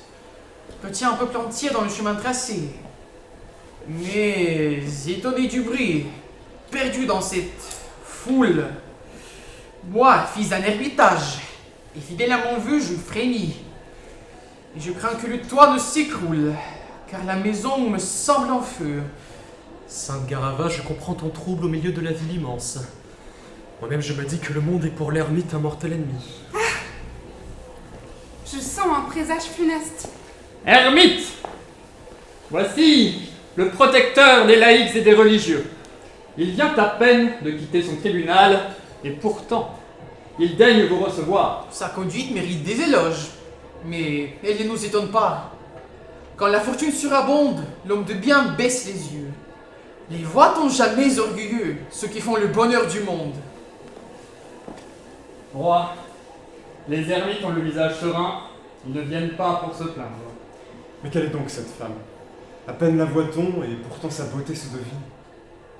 retient un peuple entier dans le chemin tracé. Mais étonné du bruit, perdu dans cette foule, moi, fils d'un ermitage, et fidèle à mon vœu, je frémis. Et je crains que le toit ne s'écroule, car la maison me semble en feu. Sainte Garava, je comprends ton trouble au milieu de la ville immense. Moi-même, je me dis que le monde est pour l'ermite un mortel ennemi. Ah! Je sens un présage funeste. Ermite! Voici le protecteur des laïcs et des religieux. Il vient à peine de quitter son tribunal, et pourtant, il daigne vous recevoir. Sa conduite mérite des éloges, mais elle ne nous étonne pas. Quand la fortune surabonde, l'homme de bien baisse les yeux. Les voit-on jamais orgueilleux, ceux qui font le bonheur du monde? Roi, les ermites ont le visage serein, ils ne viennent pas pour se plaindre. Mais quelle est donc cette femme? À peine la voit-on, et pourtant sa beauté se devine.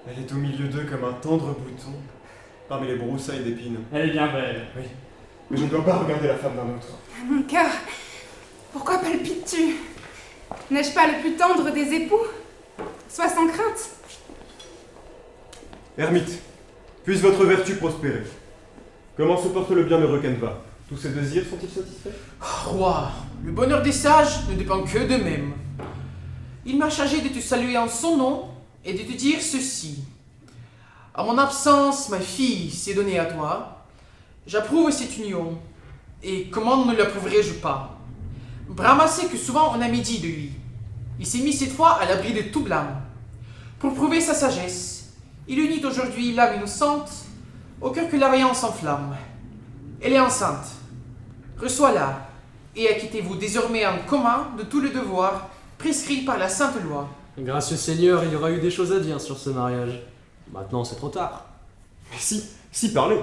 Elle est au milieu d'eux comme un tendre bouton, parmi les broussailles d'épines. Elle est bien belle. Oui, mais je ne dois pas regarder la femme d'un autre. Mon cœur, pourquoi palpites-tu? N'ai-je pas le plus tendre des époux? Sois sans crainte. Ermite, puisse votre vertu prospérer. Comment se porte le bienheureux Kanva? Tous ses désirs sont-ils satisfaits? Roi, le bonheur des sages ne dépend que d'eux-mêmes. Il m'a chargé de te saluer en son nom et de te dire ceci. À mon absence, ma fille s'est donnée à toi. J'approuve cette union. Et comment ne l'approuverais-je pas? Brahma sait que souvent on a médit de lui. Il s'est mis cette fois à l'abri de tout blâme. Pour prouver sa sagesse, il unit aujourd'hui l'âme innocente au cœur que la vaillance enflamme. Elle est enceinte. Reçois-la et acquittez-vous désormais en commun de tout le devoir prescrit par la sainte loi. Gracieux Seigneur, il y aura eu des choses à dire sur ce mariage. Maintenant, c'est trop tard. Mais si, parlez.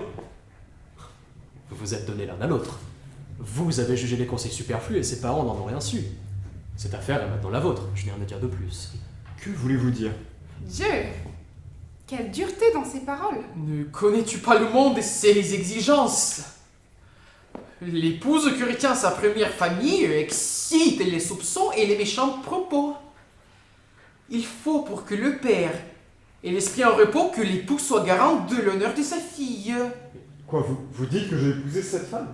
Vous vous êtes donnés l'un à l'autre. Vous avez jugé les conseils superflus et ses parents n'en ont rien su. Cette affaire est maintenant la vôtre, je n'ai rien à dire de plus. Que voulez-vous dire? Dieu, quelle dureté dans ces paroles. Ne connais-tu pas le monde et ses exigences? L'épouse que retient sa première famille excite les soupçons et les méchants propos. Il faut pour que le père et l'esprit en repos que l'époux soit garant de l'honneur de sa fille. Quoi, vous dites que j'ai épousé cette femme?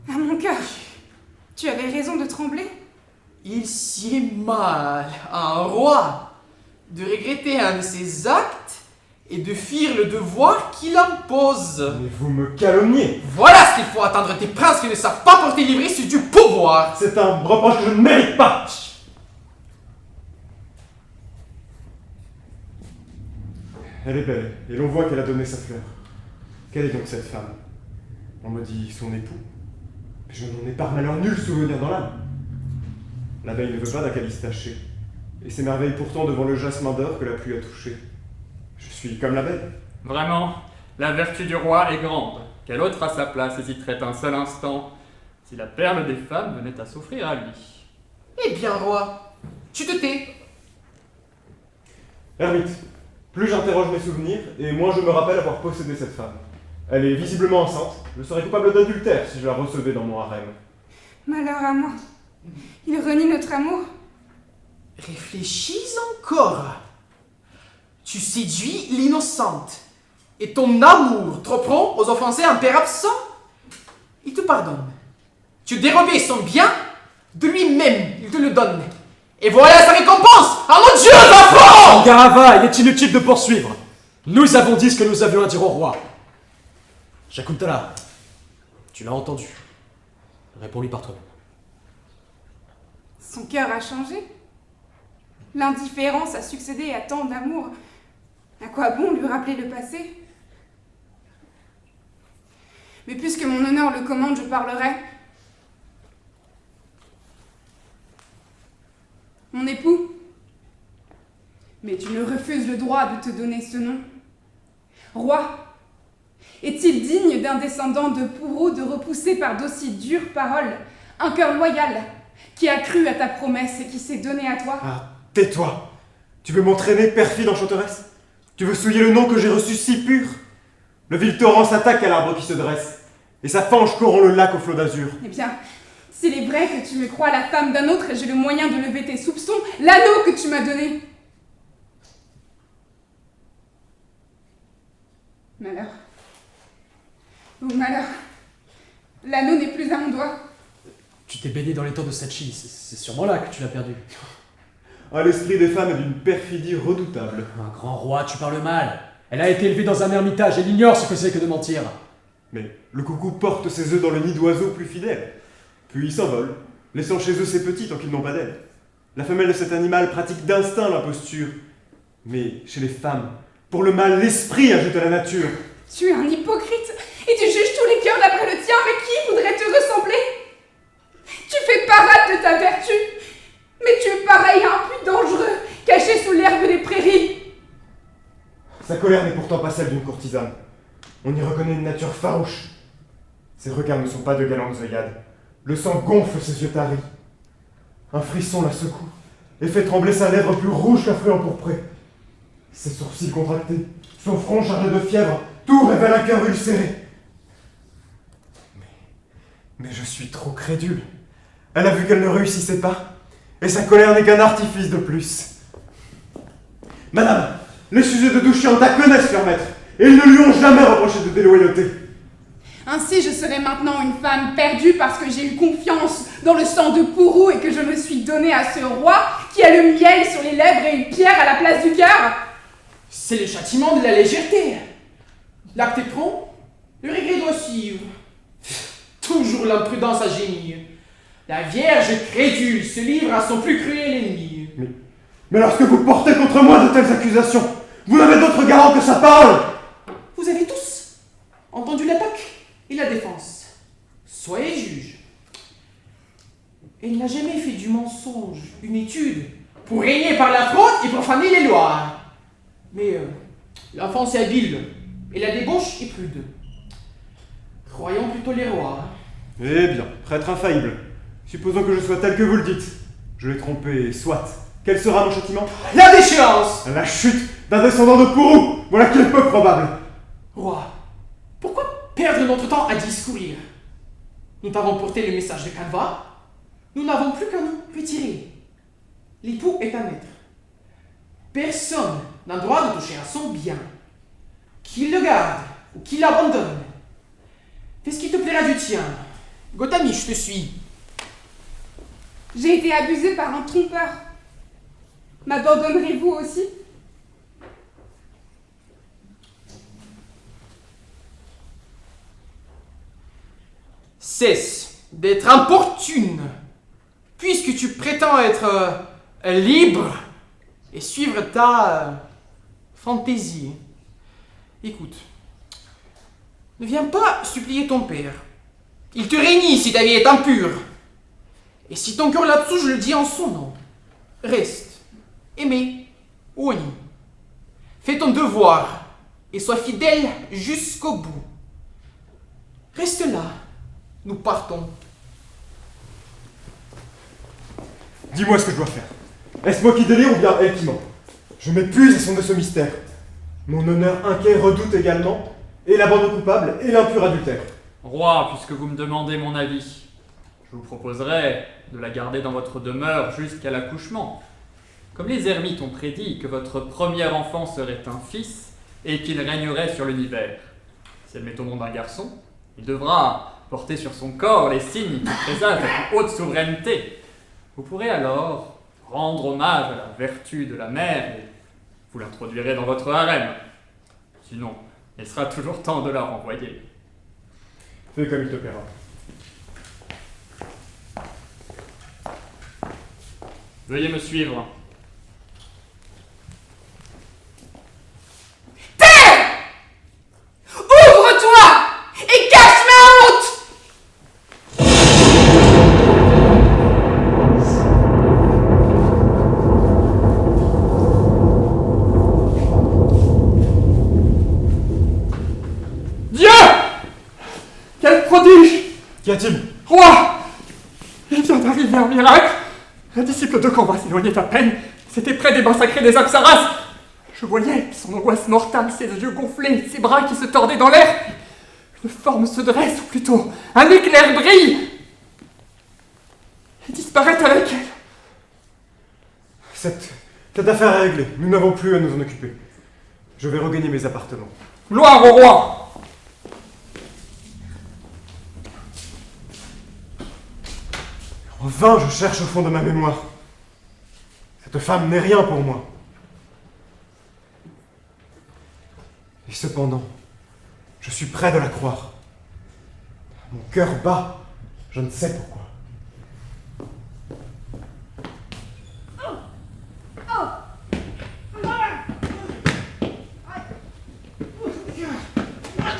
Ah mon cœur, tu avais raison de trembler. Il sied mal à un roi de regretter un de ses actes et de fuir le devoir qu'il impose. Mais vous me calomniez. Voilà ce qu'il faut attendre des princes qui ne savent pas porter livrer sur du pouvoir. C'est un reproche que je ne mérite pas. Elle est belle, et l'on voit qu'elle a donné sa fleur. Quelle est donc cette femme? On me dit son époux, mais je n'en ai par malheur nul souvenir dans l'âme. L'abeille ne veut pas d'Acalis taché, et s'émerveille pourtant devant le jasmin d'or que la pluie a touché. Je suis comme l'abeille. Vraiment, la vertu du roi est grande. Quel autre à sa place hésiterait un seul instant si la perle des femmes venait à s'offrir à lui? Eh bien, roi, tu te tais. Ermite, plus j'interroge mes souvenirs, et moins je me rappelle avoir possédé cette femme. Elle est visiblement enceinte. Je serais coupable d'adultère si je la recevais dans mon harem. Malheur à moi. Il renie notre amour. Réfléchis encore. Tu séduis l'innocente, et ton amour trop prompt aux offensés un père absent. Il te pardonne. Tu dérobais son bien, de lui-même il te le donne. Et voilà sa récompense, à mon Dieu d'enfant! Garava, il est inutile de poursuivre. Nous avons dit ce que nous avions à dire au roi. Shakuntala, tu l'as entendu. Réponds-lui par toi-même. Son cœur a changé. L'indifférence a succédé à tant d'amour. À quoi bon lui rappeler le passé? Mais puisque mon honneur le commande, je parlerai. Mon époux, mais tu me refuses le droit de te donner ce nom. Roi, est-il digne d'un descendant de Pourou de repousser par d'aussi dures paroles un cœur loyal qui a cru à ta promesse et qui s'est donné à toi? Ah, tais-toi! Tu veux m'entraîner, perfide enchanteresse? Tu veux souiller le nom que j'ai reçu si pur? Le vil torrent s'attaque à l'arbre qui se dresse, et sa fange corrompt le lac au flot d'azur. Eh bien, s'il est vrai que tu me crois la femme d'un autre et j'ai le moyen de lever tes soupçons, l'anneau que tu m'as donné. Malheur. Oh malheur. L'anneau n'est plus à mon doigt. Tu t'es baigné dans les temps de Sachi, c'est sûrement là que tu l'as perdu. Ah, l'esprit des femmes est d'une perfidie redoutable. Un grand roi, tu parles mal. Elle a été élevée dans un ermitage, elle ignore ce que c'est que de mentir. Mais le coucou porte ses œufs dans le nid d'oiseaux plus fidèles. Puis il s'envole, laissant chez eux ses petits tant qu'ils n'ont pas d'ailes. La femelle de cet animal pratique d'instinct l'imposture. Mais chez les femmes, pour le mal, l'esprit ajoute à la nature. Tu es un hypocrite et tu juges tous les cœurs d'après le tien, mais qui voudrait te ressembler? Tu fais parade de ta vertu, mais tu es pareil à un puits dangereux, caché sous l'herbe des prairies. Sa colère n'est pourtant pas celle d'une courtisane. On y reconnaît une nature farouche. Ses regards ne sont pas de galantes œillades. Le sang gonfle ses yeux taris. Un frisson la secoue et fait trembler sa lèvre plus rouge qu'un fruit empourpré. Ses sourcils contractés, son front chargé de fièvre, tout révèle un cœur ulcéré. Mais je suis trop crédule. Elle a vu qu'elle ne réussissait pas, et sa colère n'est qu'un artifice de plus. Madame, les sujets de Dushyanta connaissent leur maître, et ils ne lui ont jamais reproché de déloyauté. Ainsi, je serai maintenant une femme perdue parce que j'ai eu confiance dans le sang de Pourou et que je me suis donnée à ce roi qui a le miel sur les lèvres et une pierre à la place du cœur. C'est le châtiment de la légèreté. L'acte est prompt, le regret doit suivre. Toujours l'imprudence à gémir. La Vierge crédule se livre à son plus cruel ennemi. Mais lorsque vous portez contre moi de telles accusations, vous n'avez d'autre garant que sa parole. Vous avez tous entendu l'attaque et la défense. Soyez juges. Elle n'a jamais fait du mensonge une étude pour régner par la fraude et profaner les lois. Mais l'enfance est habile et la débauche est prude. Croyons plutôt les rois. Eh bien, prêtre infaillible, supposons que je sois tel que vous le dites. Je l'ai trompé, soit. Quel sera mon châtiment? La déchéance! La chute d'un descendant de Pourou. Voilà qui est peu probable. Roi, pourquoi perdre notre temps à discourir? Nous t'avons porté le message de Kanva. Nous n'avons plus qu'à nous retirer. L'époux est un maître. Personne n'a droit de toucher à son bien. Qu'il le garde ou qu'il l'abandonne. Fais ce qui te plaira du tien. Gotami, je te suis. J'ai été abusée par un trompeur. M'abandonnerez-vous aussi? Cesse d'être importune, puisque tu prétends être libre et suivre ta fantaisie. Écoute, ne viens pas supplier ton père. Il te réunit si ta vie est impure. Et si ton cœur là-dessous, je le dis en son nom. Reste, aimé, Oni. Fais ton devoir et sois fidèle jusqu'au bout. Reste là, nous partons. Dis-moi ce que je dois faire. Est-ce moi qui délire ou bien elle qui ment? Je m'épuise à sonder ce mystère. Mon honneur inquiet redoute également, et l'abandon coupable et l'impur adultère. Roi, puisque vous me demandez mon avis, je vous proposerais de la garder dans votre demeure jusqu'à l'accouchement. Comme les ermites ont prédit que votre premier enfant serait un fils et qu'il régnerait sur l'univers. Si elle met au monde un garçon, il devra porter sur son corps les signes qui présagent la plus haute souveraineté. Vous pourrez alors rendre hommage à la vertu de la mère et vous l'introduirez dans votre harem. Sinon, il sera toujours temps de la renvoyer. Fais comme il te plaira. Veuillez me suivre. Ouvre-toi et cache ma honte! Dieu! Quel prodige! Qu'y a-t-il? Roi! Il vient d'arriver un miracle! Un disciple de Kanva s'éloignait à peine. C'était près des bains sacrés des Apsaras. Je voyais son angoisse mortale, ses yeux gonflés, ses bras qui se tordaient dans l'air. Une forme se dresse, ou plutôt, un éclair brille et disparaît avec elle. Cette affaire est réglée. Nous n'avons plus à nous en occuper. Je vais regagner mes appartements. Gloire au roi! En vain, je cherche au fond de ma mémoire. Cette femme n'est rien pour moi. Et cependant, je suis près de la croire. Mon cœur bat, je ne sais pourquoi.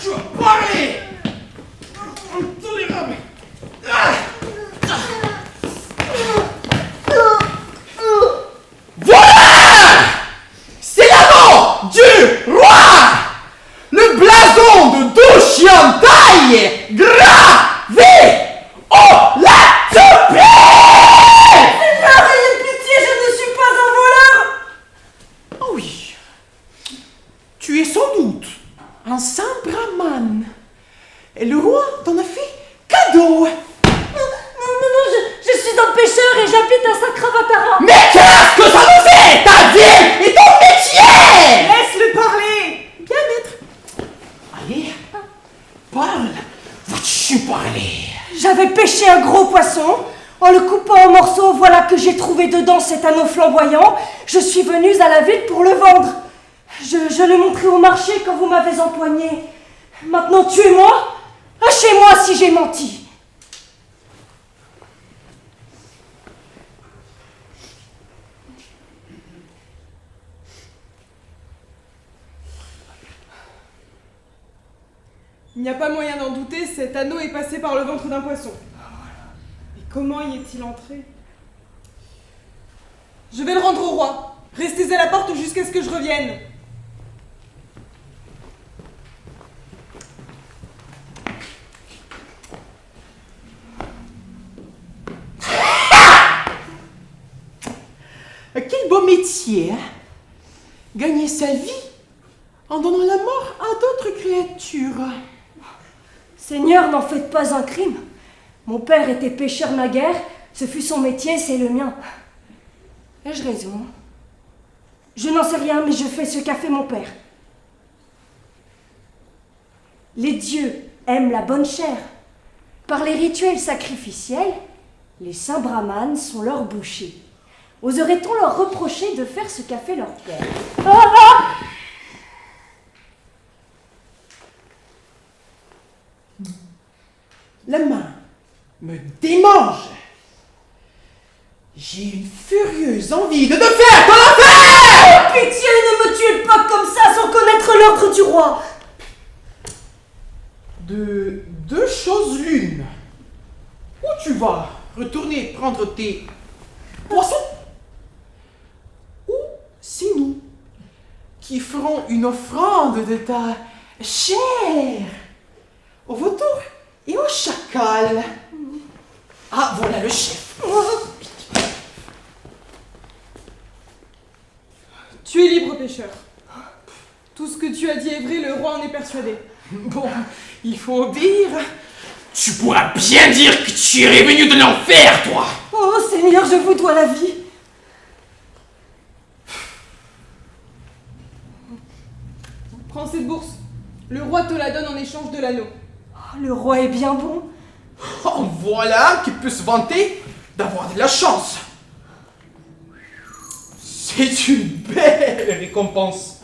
Tu vas parler! Intolérable! Voilà! C'est l'amant du roi! Le blason de Dushyanta gravé au laptopé! Seigneur, ayez pitié, je ne suis pas un voleur! Oh oui, tu es sans doute un saint brahman. Et le roi t'en a fait cadeau. Non, je suis un pêcheur et j'habite à Sakravatara. Mais qu'est-ce que ça nous fait, ta vie et ton métier? Laisse-le parler! Bien, maître. Allez, parle. Vas-tu parler? J'avais pêché un gros poisson. En le coupant en morceaux, voilà que j'ai trouvé dedans cet anneau flamboyant. Je suis venue à la ville pour le vendre. Je l'ai montré au marché quand vous m'avez empoigné. Maintenant, tuez-moi. Hachez-moi si j'ai menti. Il n'y a pas moyen d'en douter, cet anneau est passé par le ventre d'un poisson. Mais comment y est-il entré? Je vais le rendre au roi. Restez à la porte jusqu'à ce que je revienne. Quel beau métier, hein? Gagner sa vie en donnant la mort à d'autres créatures. Seigneur, n'en faites pas un crime. Mon père était pêcheur naguère. Ce fut son métier, c'est le mien. Ai-je raison? Je n'en sais rien, mais je fais ce qu'a fait mon père. Les dieux aiment la bonne chair. Par les rituels sacrificiels, les saints brahmanes sont leurs bouchers. Oserait-on leur reprocher de faire ce qu'a fait leur père? La main me démange. J'ai une furieuse envie de te faire ton affaire! Pitié, ne me tuez pas comme ça sans connaître l'ordre du roi. De deux choses l'une. Où tu vas retourner prendre tes poissons? Ou c'est nous qui ferons une offrande de ta chair au vautour et au chacal. Ah, voilà le chef. Tu es libre, pêcheur. Tout ce que tu as dit est vrai, le roi en est persuadé. Bon, il faut obéir. Tu pourras bien dire que tu es revenu de l'enfer, toi! Oh Seigneur, je vous dois la vie. Prends cette bourse. Le roi te la donne en échange de l'anneau. Oh, le roi est bien bon. Oh, voilà qui peut se vanter d'avoir de la chance. C'est une belle récompense.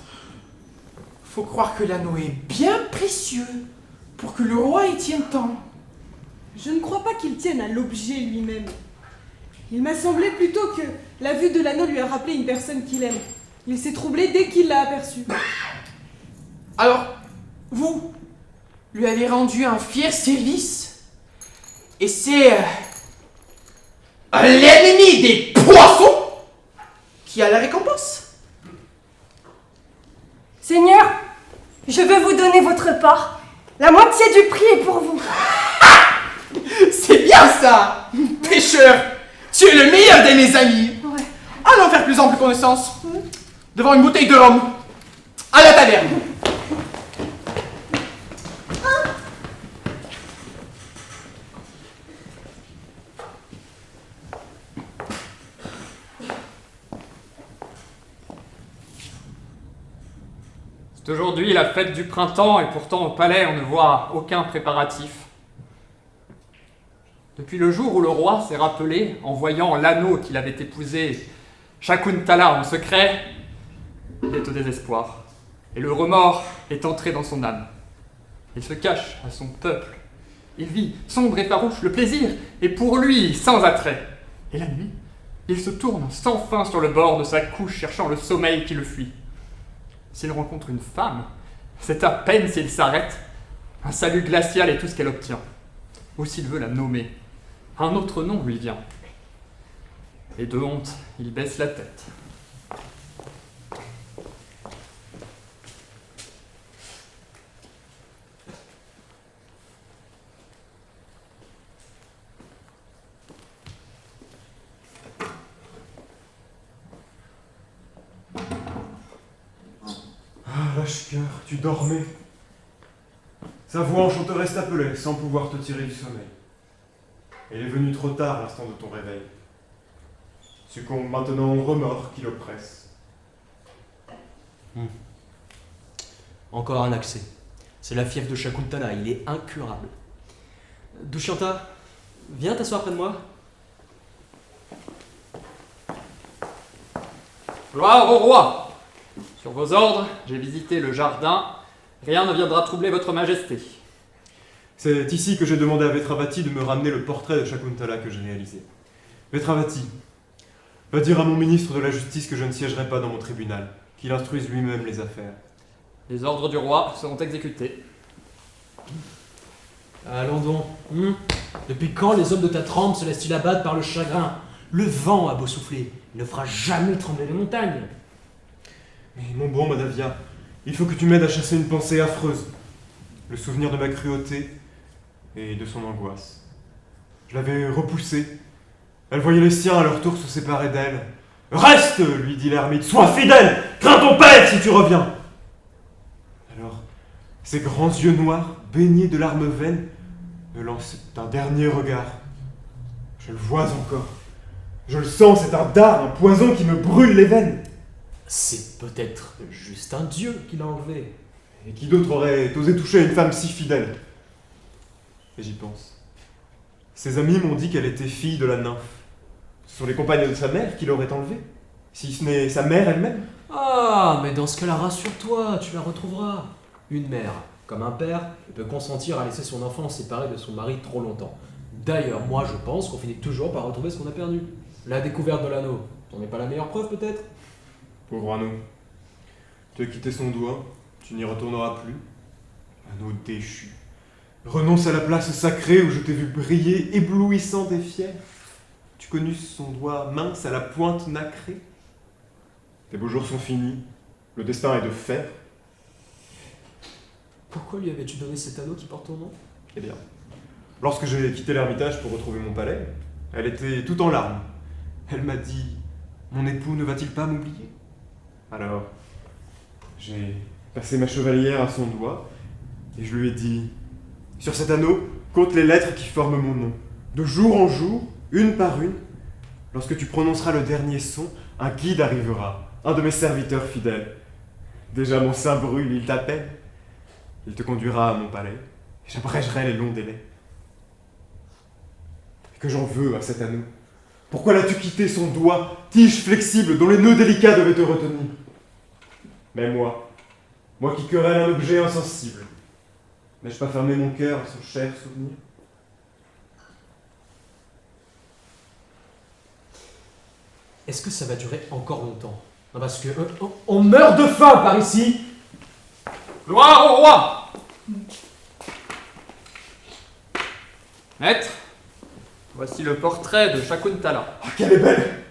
Faut croire que l'anneau est bien précieux pour que le roi y tienne tant. Je ne crois pas qu'il tienne à l'objet lui-même. Il m'a semblé plutôt que la vue de l'anneau lui a rappelé une personne qu'il aime. Il s'est troublé dès qu'il l'a aperçu. Alors, vous lui avez rendu un fier service et c'est l'ennemi des poissons qui a la récompense. Seigneur, je veux vous donner votre part. La moitié du prix est pour vous. C'est bien ça, pêcheur. Tu es le meilleur de mes amis. Ouais. Allons faire plus ample connaissance. Devant une bouteille de rhum. À la taverne. C'est aujourd'hui la fête du printemps et pourtant au palais on ne voit aucun préparatif. Depuis le jour où le roi s'est rappelé, en voyant l'anneau qu'il avait épousé Shakuntala en secret, il est au désespoir. Et le remords est entré dans son âme. Il se cache à son peuple. Il vit, sombre et farouche, le plaisir est pour lui sans attrait. Et la nuit, il se tourne sans fin sur le bord de sa couche, cherchant le sommeil qui le fuit. S'il rencontre une femme, c'est à peine s'il s'arrête. Un salut glacial est tout ce qu'elle obtient. Ou s'il veut la nommer, un autre nom lui vient. Et de honte, il baisse la tête. Ah, lâche-cœur, tu dormais. Sa voix enchanteresse t'appelait sans pouvoir te tirer du sommeil. Elle est venue trop tard l'instant de ton réveil. Succombe maintenant au remords qui l'oppresse. Encore un accès. C'est la fièvre de Shakuntala, il est incurable. Dushyanta, viens t'asseoir près de moi. Gloire au roi! Sur vos ordres, j'ai visité le jardin. Rien ne viendra troubler votre majesté. C'est ici que j'ai demandé à Vetravati de me ramener le portrait de Shakuntala que j'ai réalisé. Vetravati, va dire à mon ministre de la Justice que je ne siégerai pas dans mon tribunal, qu'il instruise lui-même les affaires. Les ordres du roi seront exécutés. Allons donc. Depuis quand les hommes de ta trempe se laissent-ils abattre par le chagrin? Le vent a beau souffler, il ne fera jamais trembler les montagnes. Mais mon bon Madavia, il faut que tu m'aides à chasser une pensée affreuse. Le souvenir de ma cruauté et de son angoisse. Je l'avais repoussée. Elle voyait les siens à leur tour se séparer d'elle. « Reste !» lui dit l'ermite. « Sois fidèle! Crains ton père si tu reviens !» Alors, ses grands yeux noirs, baignés de larmes vaines, me lancent un dernier regard. Je le vois encore. Je le sens, c'est un dard, un poison qui me brûle les veines. C'est peut-être juste un dieu qui l'a enlevé. Et qui d'autre aurait osé toucher une femme si fidèle? Et j'y pense. Ses amis m'ont dit qu'elle était fille de la nymphe. Ce sont les compagnes de sa mère qui l'auraient enlevée. Si ce n'est sa mère elle-même. Ah, mais dans ce cas-là, rassure-toi, tu la retrouveras. Une mère, comme un père, ne peut consentir à laisser son enfant séparé de son mari trop longtemps. D'ailleurs, moi je pense qu'on finit toujours par retrouver ce qu'on a perdu. La découverte de l'anneau, c'en est pas la meilleure preuve peut-être? Pauvre anneau. Tu as quitté son doigt, tu n'y retourneras plus. Anneau déchu. Renonce à la place sacrée où je t'ai vu briller, éblouissante et fière. Tu connus son doigt mince à la pointe nacrée. Tes beaux jours sont finis, le destin est de fer. Pourquoi lui avais-tu donné cet anneau qui porte ton nom? Eh bien, lorsque j'ai quitté l'ermitage pour retrouver mon palais, elle était tout en larmes. Elle m'a dit « Mon époux ne va-t-il pas m'oublier ?» Alors, j'ai passé ma chevalière à son doigt et je lui ai dit « Sur cet anneau, compte les lettres qui forment mon nom. De jour en jour, une par une, lorsque tu prononceras le dernier son, un guide arrivera, un de mes serviteurs fidèles. Déjà mon sein brûle, il t'appelle. Il te conduira à mon palais et j'abrégerai les longs délais. Et que j'en veux à cet anneau. Pourquoi l'as-tu quitté son doigt, tige flexible dont les nœuds délicats devaient te retenir? Mais moi qui querelle un objet insensible, n'ai-je pas fermé mon cœur à son cher souvenir? Est-ce que ça va durer encore longtemps? Non, parce que on meurt de faim par ici. Gloire au roi! Maître, voici le portrait de Shakuntala. Ah, qu'elle est belle!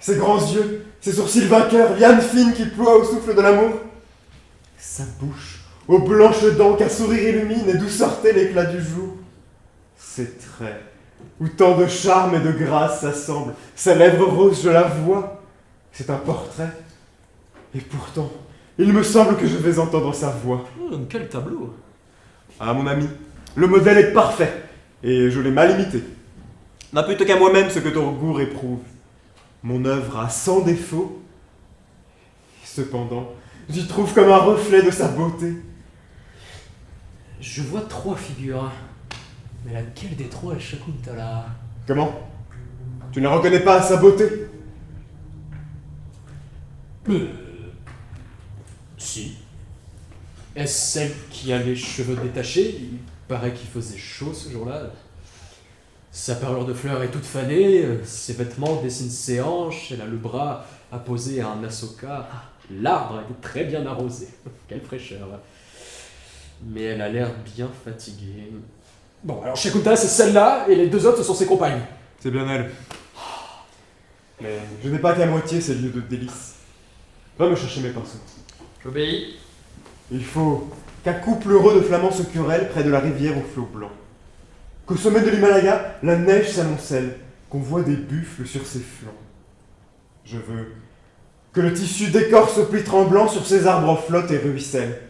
Ses grands yeux, ses sourcils vainqueurs, liane fine qui ploie au souffle de l'amour. Sa bouche, aux blanches dents qu'un sourire illumine et d'où sortait l'éclat du jour. Ses traits, où tant de charme et de grâce s'assemblent. Sa lèvre rose, je la vois. C'est un portrait. Et pourtant, il me semble que je vais entendre sa voix. Quel tableau! Ah, mon ami, le modèle est parfait, et je l'ai mal imité. N'impute qu'à moi-même ce que ton goût réprouve. Mon œuvre a 100 défauts, et cependant, j'y trouve comme un reflet de sa beauté. Je vois 3 figures. Mais laquelle des 3 est Shakuntala? Comment? Tu ne la reconnais pas à sa beauté? Si. Est-ce celle qui a les cheveux détachés? Il paraît qu'il faisait chaud ce jour-là. Sa parure de fleur est toute fanée, ses vêtements dessinent ses hanches, elle a le bras apposé à un asoka. L'arbre était très bien arrosé. Quelle fraîcheur. Mais elle a l'air bien fatiguée. Bon, alors Shakuntala c'est celle-là, et les 2 autres ce sont ses compagnes. C'est bien elle. Mais je n'ai pas qu'à moitié ces lieux de délices. Va me chercher mes pinceaux. J'obéis. Il faut qu'un couple heureux de flamands se querelle près de la rivière aux flots blancs. Qu'au sommet de l'Himalaya, la neige s'amoncelle, qu'on voit des buffles sur ses flancs. Je veux que le tissu d'écorce pli tremblant sur ses arbres flotte et ruisselle.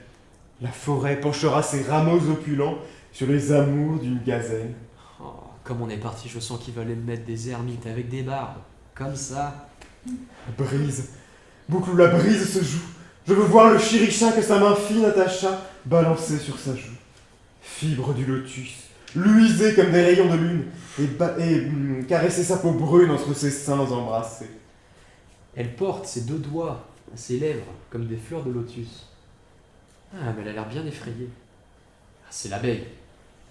La forêt penchera ses rameaux opulents sur les amours d'une gazelle. Oh, comme on est parti, je sens qu'il va aller me mettre des ermites avec des barbes. Comme ça. La brise, boucle où la brise se joue. Je veux voir le chiricha que sa main fine attacha balancer sur sa joue. Fibre du lotus, luiser comme des rayons de lune, et caresser sa peau brune entre ses seins embrassés. Elle porte ses 2 doigts à ses lèvres comme des fleurs de lotus. Ah, mais elle a l'air bien effrayée. Ah, c'est l'abeille.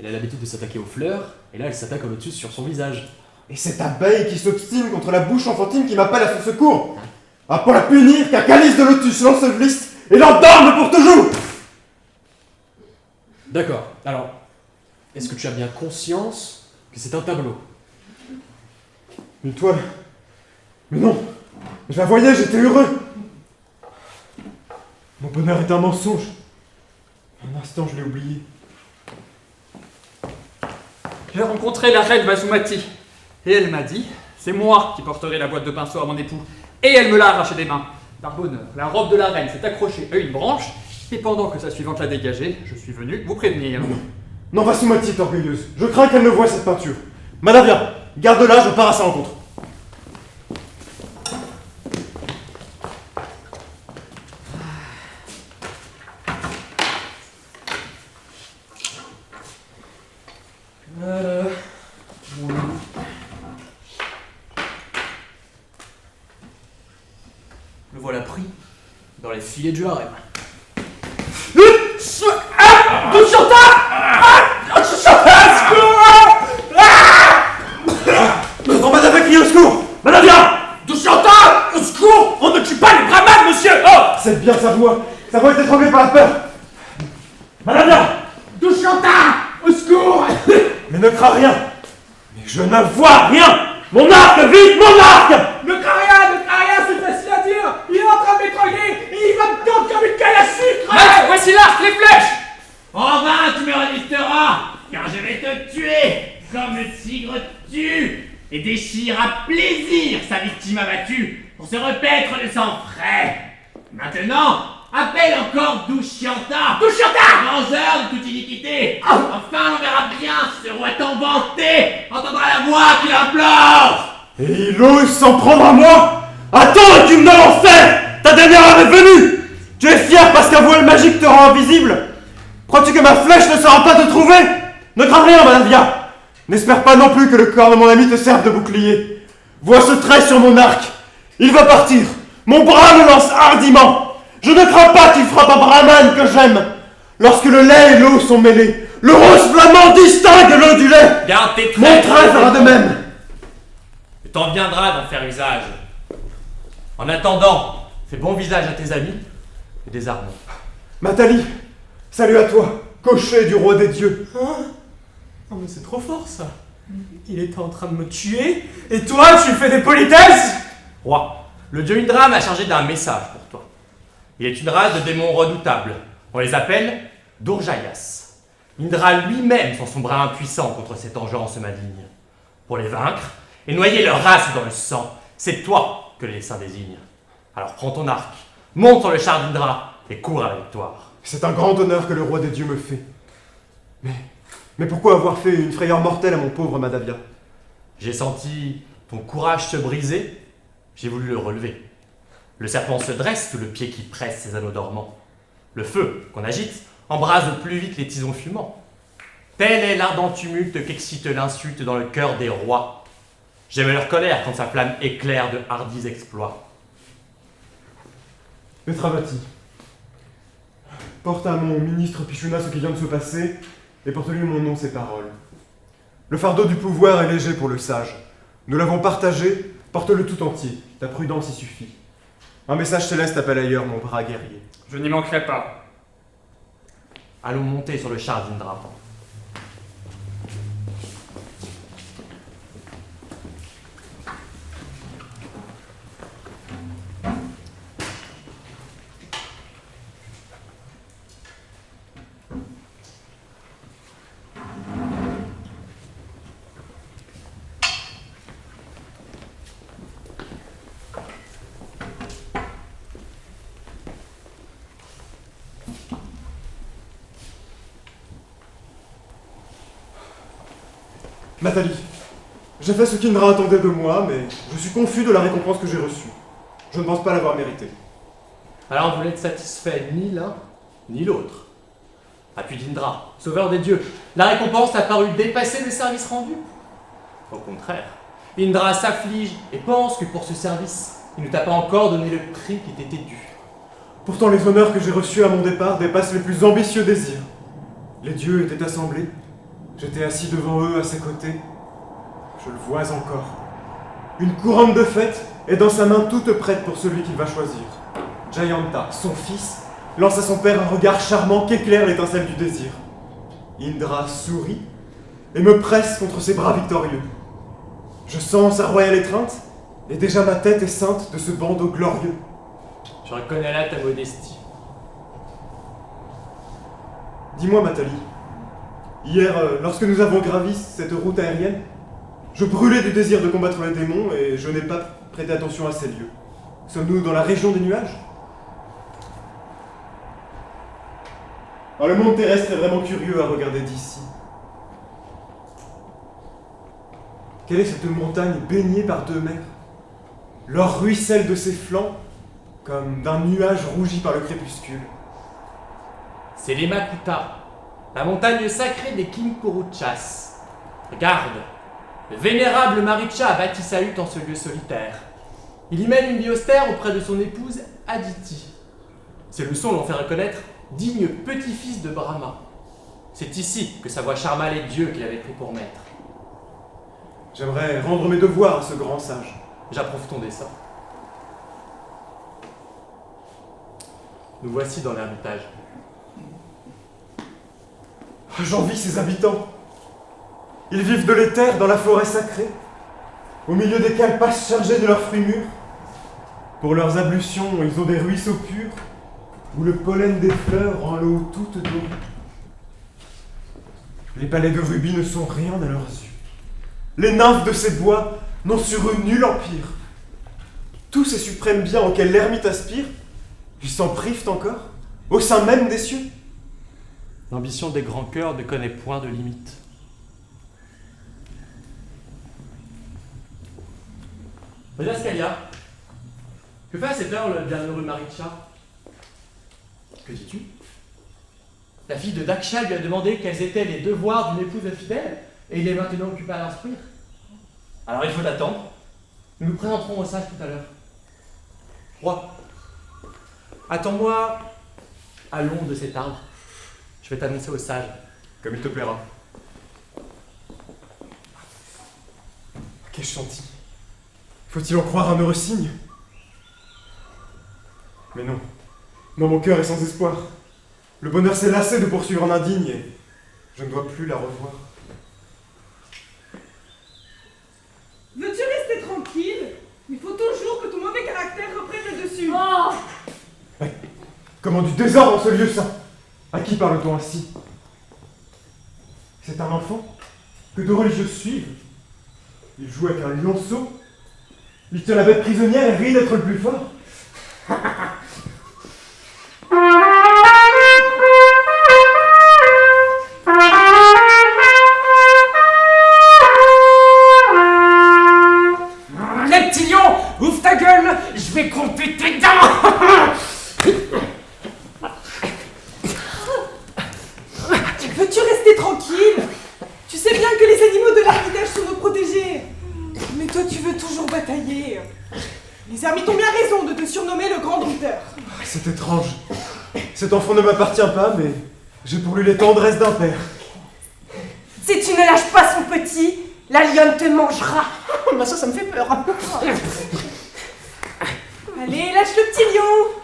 Elle a l'habitude de s'attaquer aux fleurs, et là elle s'attaque au lotus sur son visage. Et cette abeille qui s'obstine contre la bouche enfantine qui m'appelle à son secours. Ah, pour la punir, qu'un calice de lotus l'ensevelisse et l'endorme pour toujours. D'accord, alors, est-ce que tu as bien conscience que c'est un tableau? Une toile? Mais non, je la voyais, j'étais heureux. Mon bonheur est un mensonge. Un instant, je l'ai oublié. J'ai rencontré la reine Vasumati, et elle m'a dit, c'est moi qui porterai la boîte de pinceau à mon époux. Et elle me l'a arraché des mains. Par bonheur, la robe de la reine s'est accrochée à une branche, et pendant que sa suivante l'a dégagée, je suis venu vous prévenir. Non, Vasumati est orgueilleuse. Je crains qu'elle ne voie cette peinture. Madame, viens, garde-la, je pars à sa rencontre. filer du harem. J'entends madame crier au secours! Madame, viens! Dushanta! Au secours! On ne tue pas les brahmanes, monsieur! Oh! C'est bien sa voix! Sa voix est étranglée par la peur! Madame, viens! Dushanta! Au secours! Mais ne crains rien! Mais je ne vois rien! Mon arc, vite, mon arc! Ne crains rien, c'est facile à dire! Il est en train de m'étrangler et il va me tendre comme une canne à sucre! Maître, voici l'arc, les flèches! En vain, tu me résisteras, car je vais te tuer, comme le tigre tue, et déchire à plaisir sa victime abattue, pour se repaître le sang frais. Maintenant, appelle encore Dushyanta, vengeur de toute iniquité. Enfin, on verra bien si ce roi tant vanté entendra la voix qui l'implore. Et il ose s'en prendre à moi? Attends, tu me donnes l'enfer! Ta dernière heure est venue! Tu es fier parce qu'un voile magique te rend invisible? Crois-tu que ma flèche ne saura pas te trouver? Ne crains rien, Madavia! N'espère pas non plus que le corps de mon ami te serve de bouclier. Vois ce trait sur mon arc. Il va partir. Mon bras le lance hardiment. Je ne crains pas qu'il frappe un brahman que j'aime. Lorsque le lait et l'eau sont mêlés, le rose flamand distingue l'eau du lait. Garde tes traits. Mon trait fera de même. Il t'en viendra d'en faire usage. En attendant, fais bon visage à tes amis et désarme. Matali, salut à toi, cocher du roi des dieux. Hein? Oh mais c'est trop fort ça. Il était en train de me tuer et toi tu fais des politesses? Roi, le dieu Indra m'a chargé d'un message pour toi. Il est une race de démons redoutables. On les appelle Durjayas. Indra lui-même sent son bras impuissant contre cette engeance maligne. Pour les vaincre et noyer leur race dans le sang, c'est toi que les desseins désignent. Alors prends ton arc, monte sur le char d'Indra et cours à la victoire. C'est un grand honneur que le roi des dieux me fait. Mais pourquoi avoir fait une frayeur mortelle à mon pauvre Madavia? J'ai senti ton courage se briser, j'ai voulu le relever. Le serpent se dresse sous le pied qui presse ses anneaux dormants. Le feu qu'on agite embrase plus vite les tisons fumants. Tel est l'ardent tumulte qu'excite l'insulte dans le cœur des rois. J'aime leur colère quand sa flamme éclaire de hardis exploits. Metravati, porte à mon ministre Pichuna ce qui vient de se passer, et porte-lui mon nom ces paroles. Le fardeau du pouvoir est léger pour le sage. Nous l'avons partagé, porte-le tout entier. Ta prudence y suffit. Un message céleste appelle ailleurs mon bras guerrier. Je n'y manquerai pas. Allons monter sur le char d'Indra. Nathalie, j'ai fait ce qu'Indra attendait de moi, mais je suis confus de la récompense que j'ai reçue. Je ne pense pas l'avoir méritée. Alors vous n'êtes satisfait ni l'un, ni l'autre. Appui d'Indra, sauveur des dieux, la récompense a paru dépasser le service rendu. Au contraire, Indra s'afflige et pense que pour ce service, il ne t'a pas encore donné le prix qui t'était dû. Pourtant les honneurs que j'ai reçus à mon départ dépassent les plus ambitieux désirs. Les dieux étaient assemblés. J'étais assis devant eux, à ses côtés. Je le vois encore. Une couronne de fête est dans sa main toute prête pour celui qu'il va choisir. Jayanta, son fils, lance à son père un regard charmant qu'éclaire l'étincelle du désir. Indra sourit et me presse contre ses bras victorieux. Je sens sa royale étreinte et déjà ma tête est ceinte de ce bandeau glorieux. Je reconnais là ta modestie. Dis-moi, Matali, hier, lorsque nous avons gravi cette route aérienne, je brûlais du désir de combattre les démons et je n'ai pas prêté attention à ces lieux. Sommes-nous dans la région des nuages? Le monde terrestre est vraiment curieux à regarder d'ici. Quelle est cette montagne baignée par deux mers? L'or ruisselle de ses flancs comme d'un nuage rougi par le crépuscule. C'est l'Emakuta, la montagne sacrée des Kinkuruchas. Regarde, le vénérable Maricha a bâti sa hutte en ce lieu solitaire. Il y mène une vie austère auprès de son épouse Aditi. Ses leçons l'ont fait reconnaître digne petit-fils de Brahma. C'est ici que sa voix charma les dieux qu'il avait pris pour maître. J'aimerais rendre mes devoirs à ce grand sage. J'approuve ton dessein. Nous voici dans l'ermitage. J'envie ses habitants. Ils vivent de l'éther dans la forêt sacrée, au milieu desquels passent chargés de leurs fruits mûrs. Pour leurs ablutions, ils ont des ruisseaux purs, où le pollen des fleurs rend l'eau toute d'eau. Les palais de rubis ne sont rien à leurs yeux. Les nymphes de ces bois n'ont sur eux nul empire. Tous ces suprêmes biens auxquels l'ermite aspire, ils s'en privent encore, au sein même des cieux. L'ambition des grands cœurs ne connaît point de limite. Scalia, que fait à cette heure le bienheureux Maricha? Que dis-tu? La fille de Daksha lui a demandé quels étaient les devoirs d'une épouse infidèle, et il est maintenant occupé à l'instruire. Alors il faut attendre. Nous nous présenterons au sage tout à l'heure. Roi, attends-moi à l'ombre de cet arbre. Je vais t'annoncer au sage. Comme il te plaira. Quel chantier. Faut-il en croire un heureux signe? Mais non. Non, mon cœur est sans espoir. Le bonheur s'est lassé de poursuivre un indigne et je ne dois plus la revoir. Veux-tu rester tranquille? Il faut toujours que ton mauvais caractère reprenne le dessus. Oh! Mais comment du désordre en ce lieu saint? À qui parle-t-on ainsi? C'est un enfant que de religieux suivent. Il joue avec un lionceau. Il tient la bête prisonnière et rit d'être le plus fort. Les petits lions, ouvre ta gueule, je vais compter tes dents. Veux-tu rester tranquille? Tu sais bien que les animaux de l'ermitage sont nos protégés. Mais toi, tu veux toujours batailler. Les ermites ont bien raison de te surnommer le grand dompteur. C'est étrange. Cet enfant ne m'appartient pas, mais j'ai pour lui les tendresses d'un père. Si tu ne lâches pas son petit, la lionne te mangera. Bah ça me fait peur. Allez, lâche le petit lion.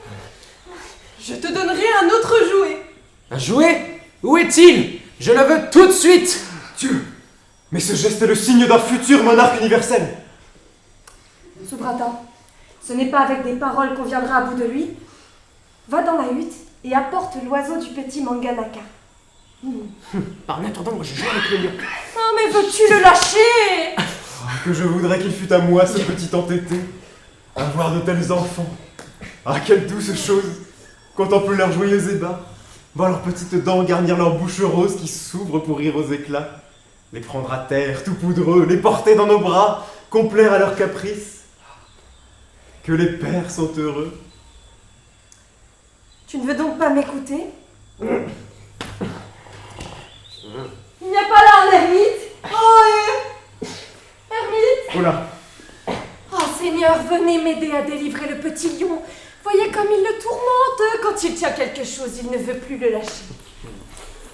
Je te donnerai un autre jouet. Un jouet? Où est-il? Je le veux tout de suite. Dieu! Mais ce geste est le signe d'un futur monarque universel. Subrata, ce n'est pas avec des paroles qu'on viendra à bout de lui. Va dans la hutte et apporte l'oiseau du petit Manganaka. Par en attendant, moi je joue avec le lion. Oh, mais veux-tu le lâcher? Ah, que je voudrais qu'il fût à moi, ce petit entêté. Avoir de tels enfants. Ah, quelle douce chose. Contempler leurs joyeux ébats. Voir leurs petites dents garnir leur bouche rose qui s'ouvre pour rire aux éclats. Les prendre à terre, tout poudreux, les porter dans nos bras, complaire à leurs caprices. Que les pères sont heureux. Tu ne veux donc pas m'écouter? Il n'y a pas là un ermite? Oh, ermite! Oh là! Oh Seigneur, venez m'aider à délivrer le petit lion. Voyez comme il le tourmente. Quand il tient quelque chose, il ne veut plus le lâcher.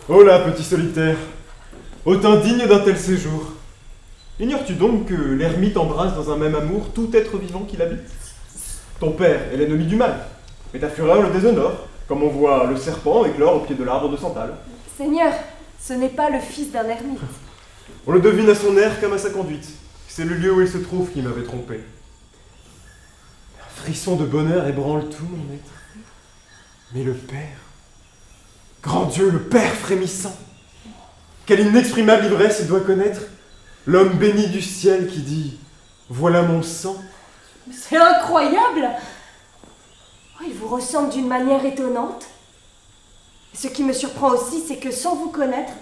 Oh là, petit solitaire! Autant digne d'un tel séjour. Ignores-tu donc que l'ermite embrasse dans un même amour tout être vivant qui l'habite? Ton père est l'ennemi du mal, mais ta fureur le déshonore, comme on voit le serpent éclore au pied de l'arbre de santal. Seigneur, ce n'est pas le fils d'un ermite. On le devine à son air comme à sa conduite. C'est le lieu où il se trouve qui m'avait trompé. Un frisson de bonheur ébranle tout, mon maître. Mais le Père, grand Dieu, le Père frémissant, quelle inexprimable ivresse il doit connaître, l'homme béni du ciel qui dit « Voilà mon sang ». C'est incroyable! Oh, il vous ressemble d'une manière étonnante. Ce qui me surprend aussi, c'est que sans vous connaître,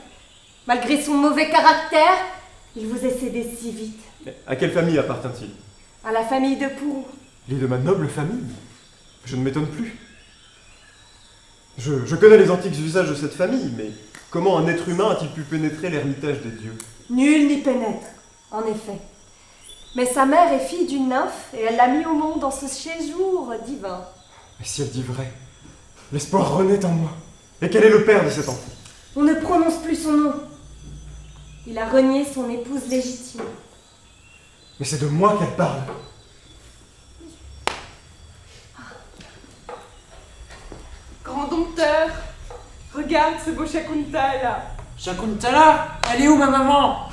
malgré son mauvais caractère, il vous ait cédé si vite. À quelle famille appartient-il? À la famille de Pourou. Il est de ma noble famille. Je ne m'étonne plus. Je connais les antiques usages de cette famille, mais comment un être humain a-t-il pu pénétrer l'ermitage des dieux? Nul n'y pénètre, en effet. Mais sa mère est fille d'une nymphe et elle l'a mis au monde dans ce séjour divin. Mais si elle dit vrai, L'espoir renaît en moi. Et quel est le père de cet enfant? On ne prononce plus son nom. Il a renié son épouse légitime. Mais c'est de moi qu'elle parle. Grand dompteur, regarde ce beau Shakuntala. Shakuntala, elle est où ma maman?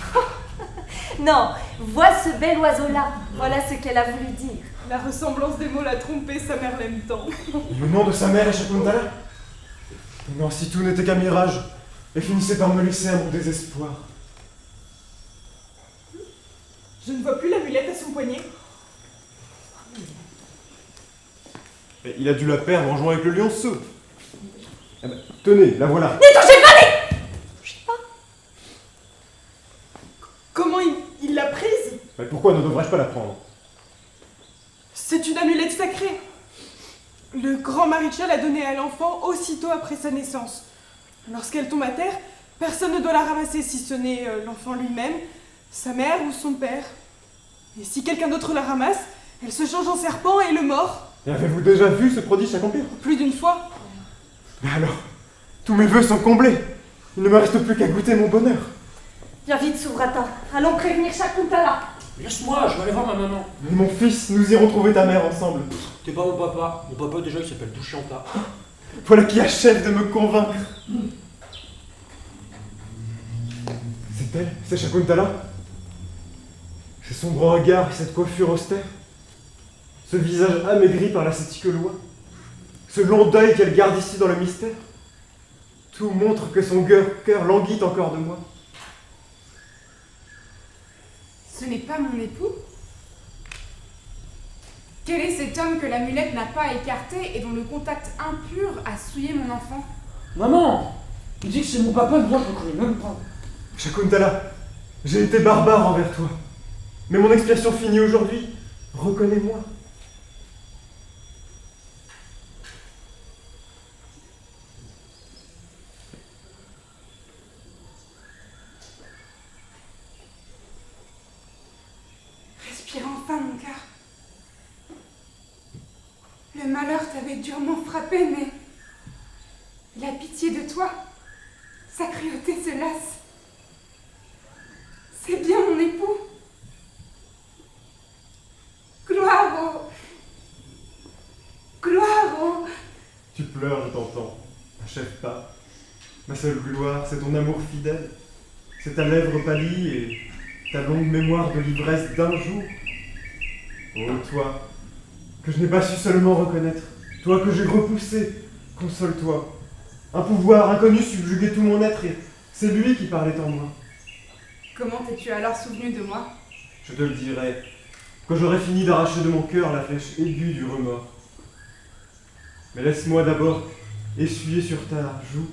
Non, vois ce bel oiseau-là. Voilà ce qu'elle a voulu dire. La ressemblance des mots l'a trompé, sa mère l'aime tant. Le nom de sa mère est Shakuntala? Non, si tout n'était qu'un mirage, et finissait par me laisser à mon désespoir. Je ne vois plus l'amulette à son poignet. Et il a dû la perdre en jouant avec le lionceau. Eh ben, tenez, la voilà. Ne touchez pas les... Comment il l'a prise? Mais pourquoi ne devrais-je pas la prendre? C'est une amulette sacrée. Le grand Marichal l'a donnée à l'enfant aussitôt après sa naissance. Lorsqu'elle tombe à terre, personne ne doit la ramasser si ce n'est l'enfant lui-même, sa mère ou son père. Et si quelqu'un d'autre la ramasse, elle se change en serpent et le mord. Et avez-vous déjà vu ce prodige s'accomplir? Plus d'une fois. Mais alors, tous mes vœux sont comblés. Il ne me reste plus qu'à goûter mon bonheur. Viens vite, Suvrata. Allons prévenir Shakuntala. Laisse-moi, je vais aller voir ma maman. Mais mon fils, nous irons trouver ta mère ensemble. T'es pas mon papa. Mon papa déjà il s'appelle Douchianta. Voilà qui achève de me convaincre. C'est elle? C'est Shakuntala? Ses sombres regards et cette coiffure austère? Ce visage amaigri par l'ascétique loi? Ce long deuil qu'elle garde ici dans le mystère? Tout montre que son cœur languit encore de moi. Ce n'est pas mon époux? Quel est cet homme que l'amulette n'a pas écarté et dont le contact impur a souillé mon enfant? Maman, il dit que c'est mon papa, mais moi je le connais même pas. Shakuntala, j'ai été barbare envers toi. Mais mon expiation finit aujourd'hui. Reconnais-moi. Respire enfin, mon cœur. Le malheur t'avait durement frappé, mais la pitié de toi, sa cruauté se lasse. C'est bien mon époux. Gloire au... Tu pleures, je t'entends. N'achève pas. Ma seule gloire, c'est ton amour fidèle. C'est ta lèvre pâlie et ta longue mémoire de l'ivresse d'un jour. Oh, toi, que je n'ai pas su seulement reconnaître. Toi que j'ai repoussé. Console-toi. Un pouvoir inconnu subjuguait tout mon être et c'est lui qui parlait en moi. Comment t'es-tu alors souvenu de moi? Je te le dirai, quand j'aurai fini d'arracher de mon cœur la flèche aiguë du remords. Mais laisse-moi d'abord essuyer sur ta joue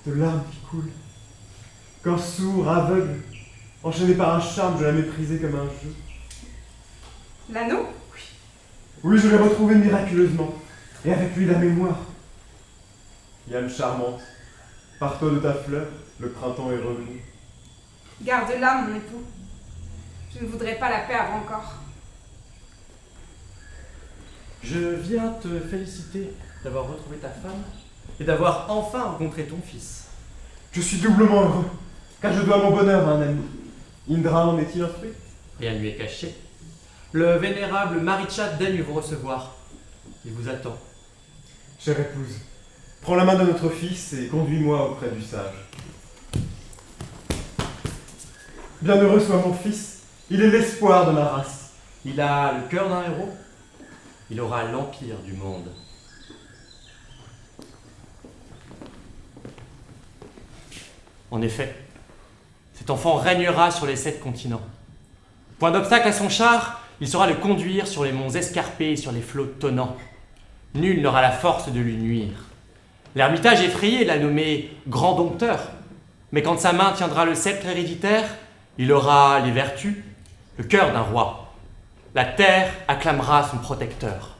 de larmes qui coulent. Quand sourd, aveugle, enchaîné par un charme, je la méprisais comme un jeu. L'anneau? Oui, je l'ai retrouvé miraculeusement, et avec lui la mémoire. Âme charmante, pars-toi de ta fleur, le printemps est revenu. Garde-la, mon époux. Je ne voudrais pas la perdre encore. Je viens te féliciter d'avoir retrouvé ta femme et d'avoir enfin rencontré ton fils. Je suis doublement heureux, car je dois mon bonheur à un ami. Indra en est-il instruit? Rien ne lui est caché. Le vénérable Marichal daigne vous recevoir. Il vous attend. Chère épouse, prends la main de notre fils et conduis-moi auprès du sage. Bienheureux soit mon fils, il est l'espoir de ma race. Il a le cœur d'un héros. Il aura l'empire du monde. En effet, cet enfant régnera sur les 7 continents. Point d'obstacle à son char, il saura le conduire sur les monts escarpés et sur les flots tonnants. Nul n'aura la force de lui nuire. L'ermitage effrayé l'a nommé grand dompteur. Mais quand sa main tiendra le sceptre héréditaire, il aura les vertus, le cœur d'un roi. La terre acclamera son protecteur.